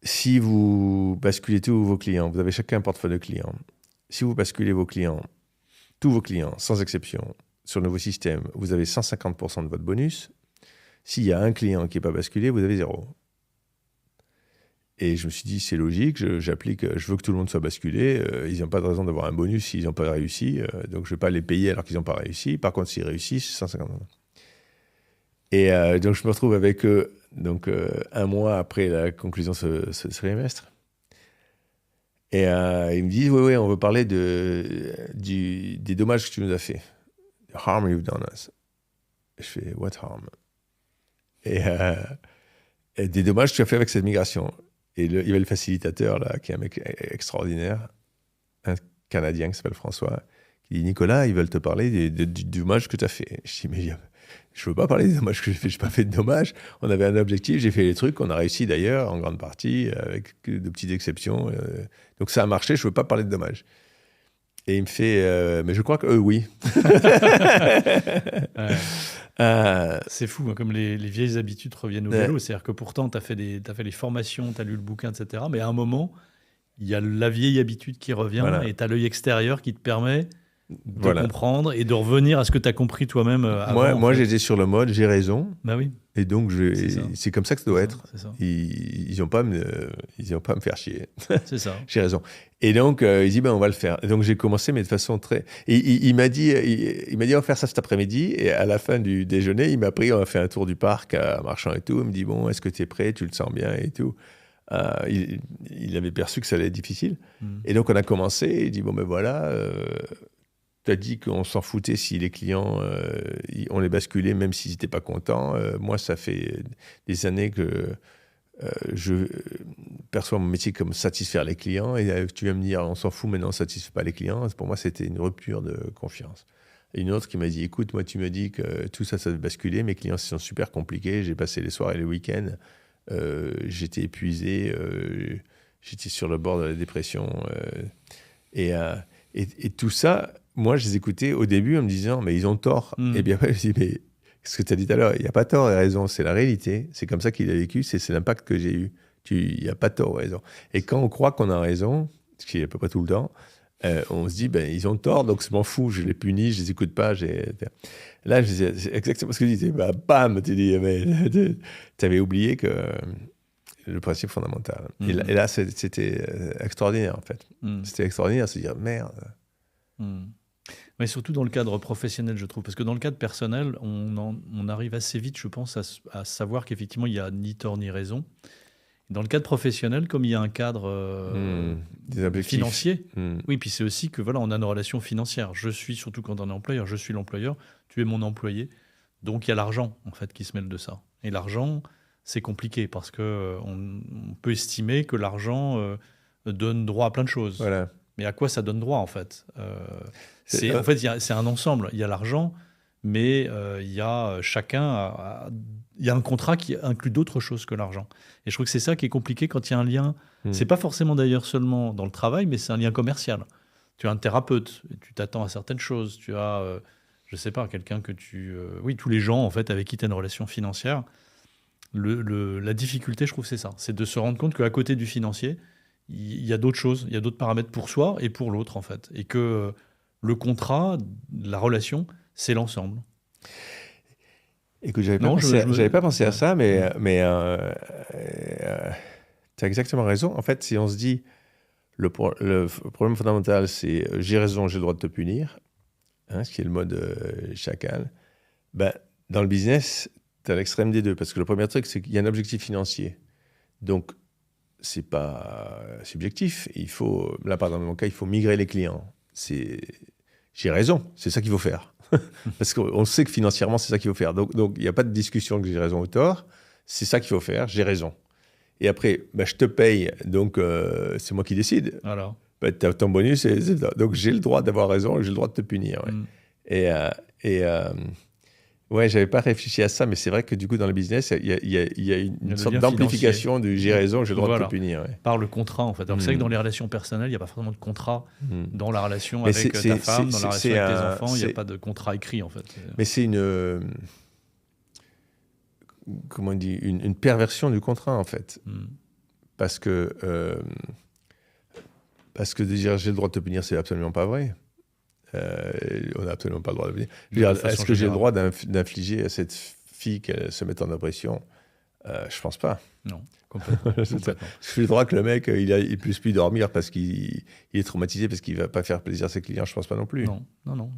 si vous basculez tous vos clients, vous avez chacun un portefeuille de clients, si vous basculez tous vos clients, sans exception, sur le nouveau système, vous avez 150% de votre bonus. S'il y a un client qui n'est pas basculé, vous avez 0. Et je me suis dit, c'est logique, j'applique, je veux que tout le monde soit basculé. Ils n'ont pas de raison d'avoir un bonus s'ils n'ont pas réussi. Donc, je ne vais pas les payer alors qu'ils n'ont pas réussi. Par contre, s'ils réussissent, 150%. Et donc, je me retrouve avec eux donc, 1 mois après la conclusion de ce trimestre. Et ils me disent, oui, on veut parler des dommages que tu nous as fait. The harm you've done us. Je fais, what harm? Et des dommages que tu as fait avec cette migration. Et il y avait le facilitateur, là, qui est un mec extraordinaire, un Canadien qui s'appelle François, qui dit, Nicolas, ils veulent te parler du dommage que tu as fait. Je dis, mais je ne veux pas parler des dommages que j'ai fait, je n'ai pas fait de dommages. On avait un objectif, j'ai fait les trucs, on a réussi d'ailleurs, en grande partie, avec de petites exceptions. Donc ça a marché, je ne veux pas parler de dommages. Et il me fait, mais je crois qu'eux, oui. Ouais. Euh, C'est fou, hein, comme les vieilles habitudes reviennent au Ouais. galop. C'est-à-dire que pourtant, tu as fait les formations, tu as lu le bouquin, etc. Mais à un moment, il y a la vieille habitude qui revient Voilà. et tu as l'œil extérieur qui te permet de Voilà. comprendre et de revenir à ce que tu as compris toi-même avant. Moi en fait. j'étais sur le mode, j'ai raison. Bah oui, Et donc, C'est ça. c'est comme ça que ça doit c'est être. ça, c'est ça. Ils n'ont pas, ils ont pas à me faire chier. C'est ça. J'ai raison. Et donc, il dit, ben, on va le faire. Et donc, j'ai commencé, mais de façon très... Et il m'a dit, il m'a dit, on va faire ça cet après-midi. Et à la fin du déjeuner, il m'a pris, on a fait un tour du parc, marchant et tout. Il me dit, bon, est-ce que tu es prêt? Tu le sens bien et tout. Il avait perçu que ça allait être difficile. Mm. Et donc, on a commencé. Il dit, bon, ben voilà, tu as dit qu'on s'en foutait si les clients, on les basculait, même s'ils n'étaient pas contents. Moi, ça fait des années que je perçois mon métier comme satisfaire les clients. Et tu vas me dire, on s'en fout, mais non, on ne satisfait pas les clients. Pour moi, c'était une rupture de confiance. Et une autre qui m'a dit, écoute, moi, tu me dis que tout ça, ça va basculer. Mes clients, sont super compliqués. J'ai passé les soirs et les week-ends. J'étais épuisé. J'étais sur le bord de la dépression. Et tout ça, moi, je les écoutais au début en me disant, mais ils ont tort. Mm. Et bien après, je me dis, mais ce que tu as dit tout à l'heure, il n'y a pas tort et raison, c'est la réalité. C'est comme ça qu'il a vécu, c'est l'impact que j'ai eu. Il n'y a pas tort ou raison. Et quand on croit qu'on a raison, ce qui est à peu près tout le temps, on se dit, ben, ils ont tort, donc je m'en fous, je les punis, je les écoute pas. Là, c'est exactement ce que je disais. Bah, bam, tu dis, mais tu avais oublié que le principe fondamental. Mm. Et là, c'était extraordinaire, en fait. Mm. C'était extraordinaire de se dire, merde. Mm. Mais surtout dans le cadre professionnel, je trouve. Parce que dans le cadre personnel, on arrive assez vite, je pense, à savoir qu'effectivement, il n'y a ni tort ni raison. Dans le cadre professionnel, comme il y a un cadre Des objectifs. financier, Hmm. oui, puis c'est aussi que voilà, on a une relation financière. Je suis, surtout quand on est employeur, je suis l'employeur, tu es mon employé. Donc il y a l'argent, en fait, qui se mêle de ça. Et l'argent, c'est compliqué parce que on peut estimer que l'argent donne droit à plein de choses. Voilà. Mais à quoi ça donne droit, en fait C'est- En fait, c'est un ensemble. Il y a l'argent, mais il y a il y a un contrat qui inclut d'autres choses que l'argent. Et je trouve que c'est ça qui est compliqué quand il y a un lien. Hmm. C'est pas forcément d'ailleurs seulement dans le travail, mais c'est un lien commercial. Tu as un thérapeute, et tu t'attends à certaines choses. Tu as, je sais pas, quelqu'un que oui, tous les gens, en fait, avec qui tu as une relation financière. La difficulté, je trouve, c'est ça. C'est de se rendre compte qu'à côté du financier, il y a d'autres choses, il y a d'autres paramètres pour soi et pour l'autre, en fait. Et que le contrat, la relation, c'est l'ensemble. Écoute, j'avais pas Non, j'avais pas pensé à ouais. ça, mais tu as exactement raison. En fait, si on se dit, le problème fondamental, c'est j'ai raison, j'ai le droit de te punir, hein, ce qui est le mode chacal, ben, dans le business, tu as l'extrême des deux. Parce que le premier truc, c'est qu'il y a un objectif financier. Donc, c'est pas subjectif. Il faut, là, par exemple, dans mon cas, il faut migrer les clients. J'ai raison, c'est ça qu'il faut faire. Parce qu'on sait que financièrement, c'est ça qu'il faut faire. Donc, il n'y a pas de discussion que j'ai raison ou tort. C'est ça qu'il faut faire, j'ai raison. Et après, ben, je te paye, donc c'est moi qui décide. Alors. Ben, ton bonus, donc j'ai le droit d'avoir raison et j'ai le droit de te punir. Ouais. Ouais, j'avais pas réfléchi à ça, mais c'est vrai que du coup, dans le business, il y a une sorte d'amplification du j'ai raison, j'ai le droit de te punir. Ouais. Par le contrat, en fait. Alors, c'est vrai que dans les relations personnelles, il n'y a pas forcément de contrat dans la relation avec ta femme, dans la relation avec tes enfants, il n'y a pas de contrat écrit, en fait. Mais c'est comment on dit, une perversion du contrat, en fait. Parce que de dire j'ai le droit de te punir, c'est absolument pas vrai. On n'a absolument pas le droit de punir. Est-ce que j'ai le droit d'infliger à cette fille qu'elle se mette en dépression? Je pense pas. Non, complètement. J'ai le droit que le mec, il puisse plus dormir parce qu'il est traumatisé, parce qu'il va pas faire plaisir à ses clients. Je pense pas non plus. Non,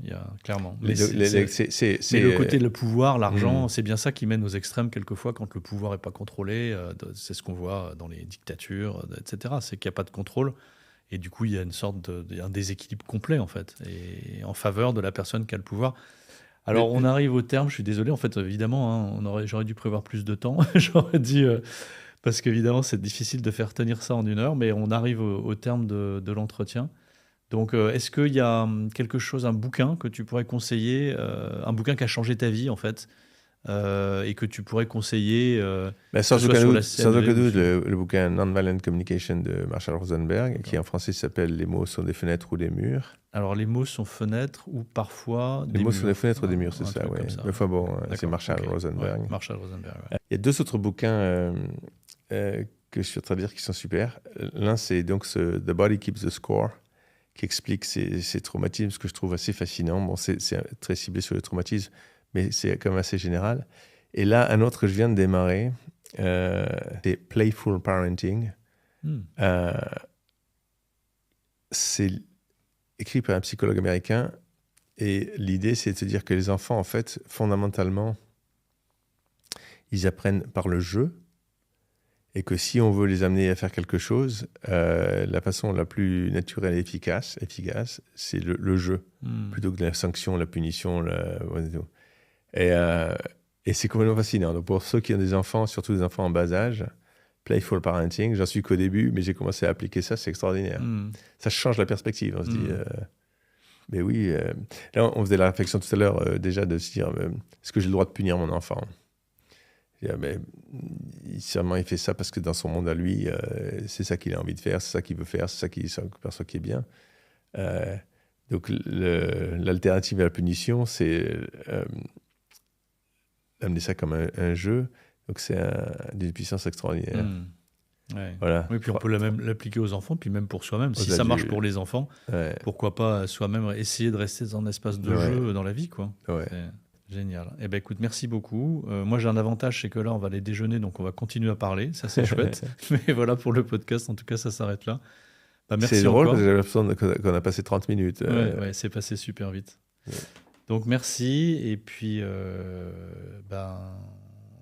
il y a clairement. Mais le côté, le pouvoir, l'argent, c'est bien ça qui mène aux extrêmes quelquefois quand le pouvoir n'est pas contrôlé. C'est ce qu'on voit dans les dictatures, etc. C'est qu'il n'y a pas de contrôle. Et du coup, il y a une sorte un déséquilibre complet, en fait, et en faveur de la personne qui a le pouvoir. Alors, on arrive au terme, je suis désolé, en fait, évidemment, hein, j'aurais dû prévoir plus de temps. J'aurais dit, parce qu'évidemment, c'est difficile de faire tenir ça en 1 heure, mais on arrive au terme de l'entretien. Donc, est-ce qu'il y a quelque chose, un bouquin que tu pourrais conseiller, un bouquin qui a changé ta vie, en fait, et que tu pourrais conseiller Sans que ce soit aucun sur doute, la CNV ou sur- le bouquin Nonviolent Communication de Marshall Rosenberg, D'accord. qui en français s'appelle Les mots sont des fenêtres ou des murs. Alors, les mots sont fenêtres ou parfois Les des mots murs. sont des fenêtres ou des murs, c'est Un ça, truc ouais. comme ça. Mais enfin bon, c'est D'accord, Marshall ok. Rosenberg. Ouais, Marshall Rosenberg, ouais. Il y a 2 autres bouquins que je suis en train de lire qui sont super. L'un, c'est donc The Body Keeps the Score, qui explique ces traumatismes, ce que je trouve assez fascinant. Bon, c'est très ciblé sur le traumatisme, mais c'est quand même assez général. Et là, un autre que je viens de démarrer, c'est Playful Parenting. C'est écrit par un psychologue américain. Et l'idée, c'est de se dire que les enfants, en fait, fondamentalement, ils apprennent par le jeu. Et que si on veut les amener à faire quelque chose, la façon la plus naturelle et efficace c'est le jeu, plutôt que la sanction, la punition. Et c'est complètement fascinant. Donc pour ceux qui ont des enfants, surtout des enfants en bas âge, Playful Parenting, j'en suis qu'au début, mais j'ai commencé à appliquer ça, c'est extraordinaire. Ça change la perspective. On se dit, mais oui, là on faisait la réflexion tout à l'heure déjà de se dire, est-ce que j'ai le droit de punir mon enfant ? Mais sûrement il fait ça parce que dans son monde à lui, c'est ça qu'il a envie de faire, c'est ça qu'il veut faire, c'est ça qu'il perçoit qui est bien. Donc l'alternative à la punition, c'est amener ça comme un jeu. Donc c'est d'une puissance extraordinaire. Ouais. Voilà. Oui, puis on peut l'appliquer aux enfants, puis même pour soi-même. Si Aux ça marche adultes. pour les enfants, pourquoi pas soi-même essayer de rester dans un espace de jeu dans la vie, quoi. Ouais. C'est génial. Eh ben écoute, merci beaucoup. Moi, j'ai un avantage, c'est que là, on va aller déjeuner, donc on va continuer à parler. Ça, c'est chouette. Mais voilà, pour le podcast, en tout cas, ça s'arrête là. Merci c'est drôle encore. parce que j'ai l'impression qu'on a passé 30 minutes. Ouais, c'est passé super vite. Ouais. Donc, merci. Et puis,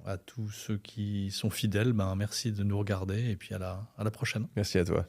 à tous ceux qui sont fidèles, merci de nous regarder. Et puis, à la prochaine. Merci à toi.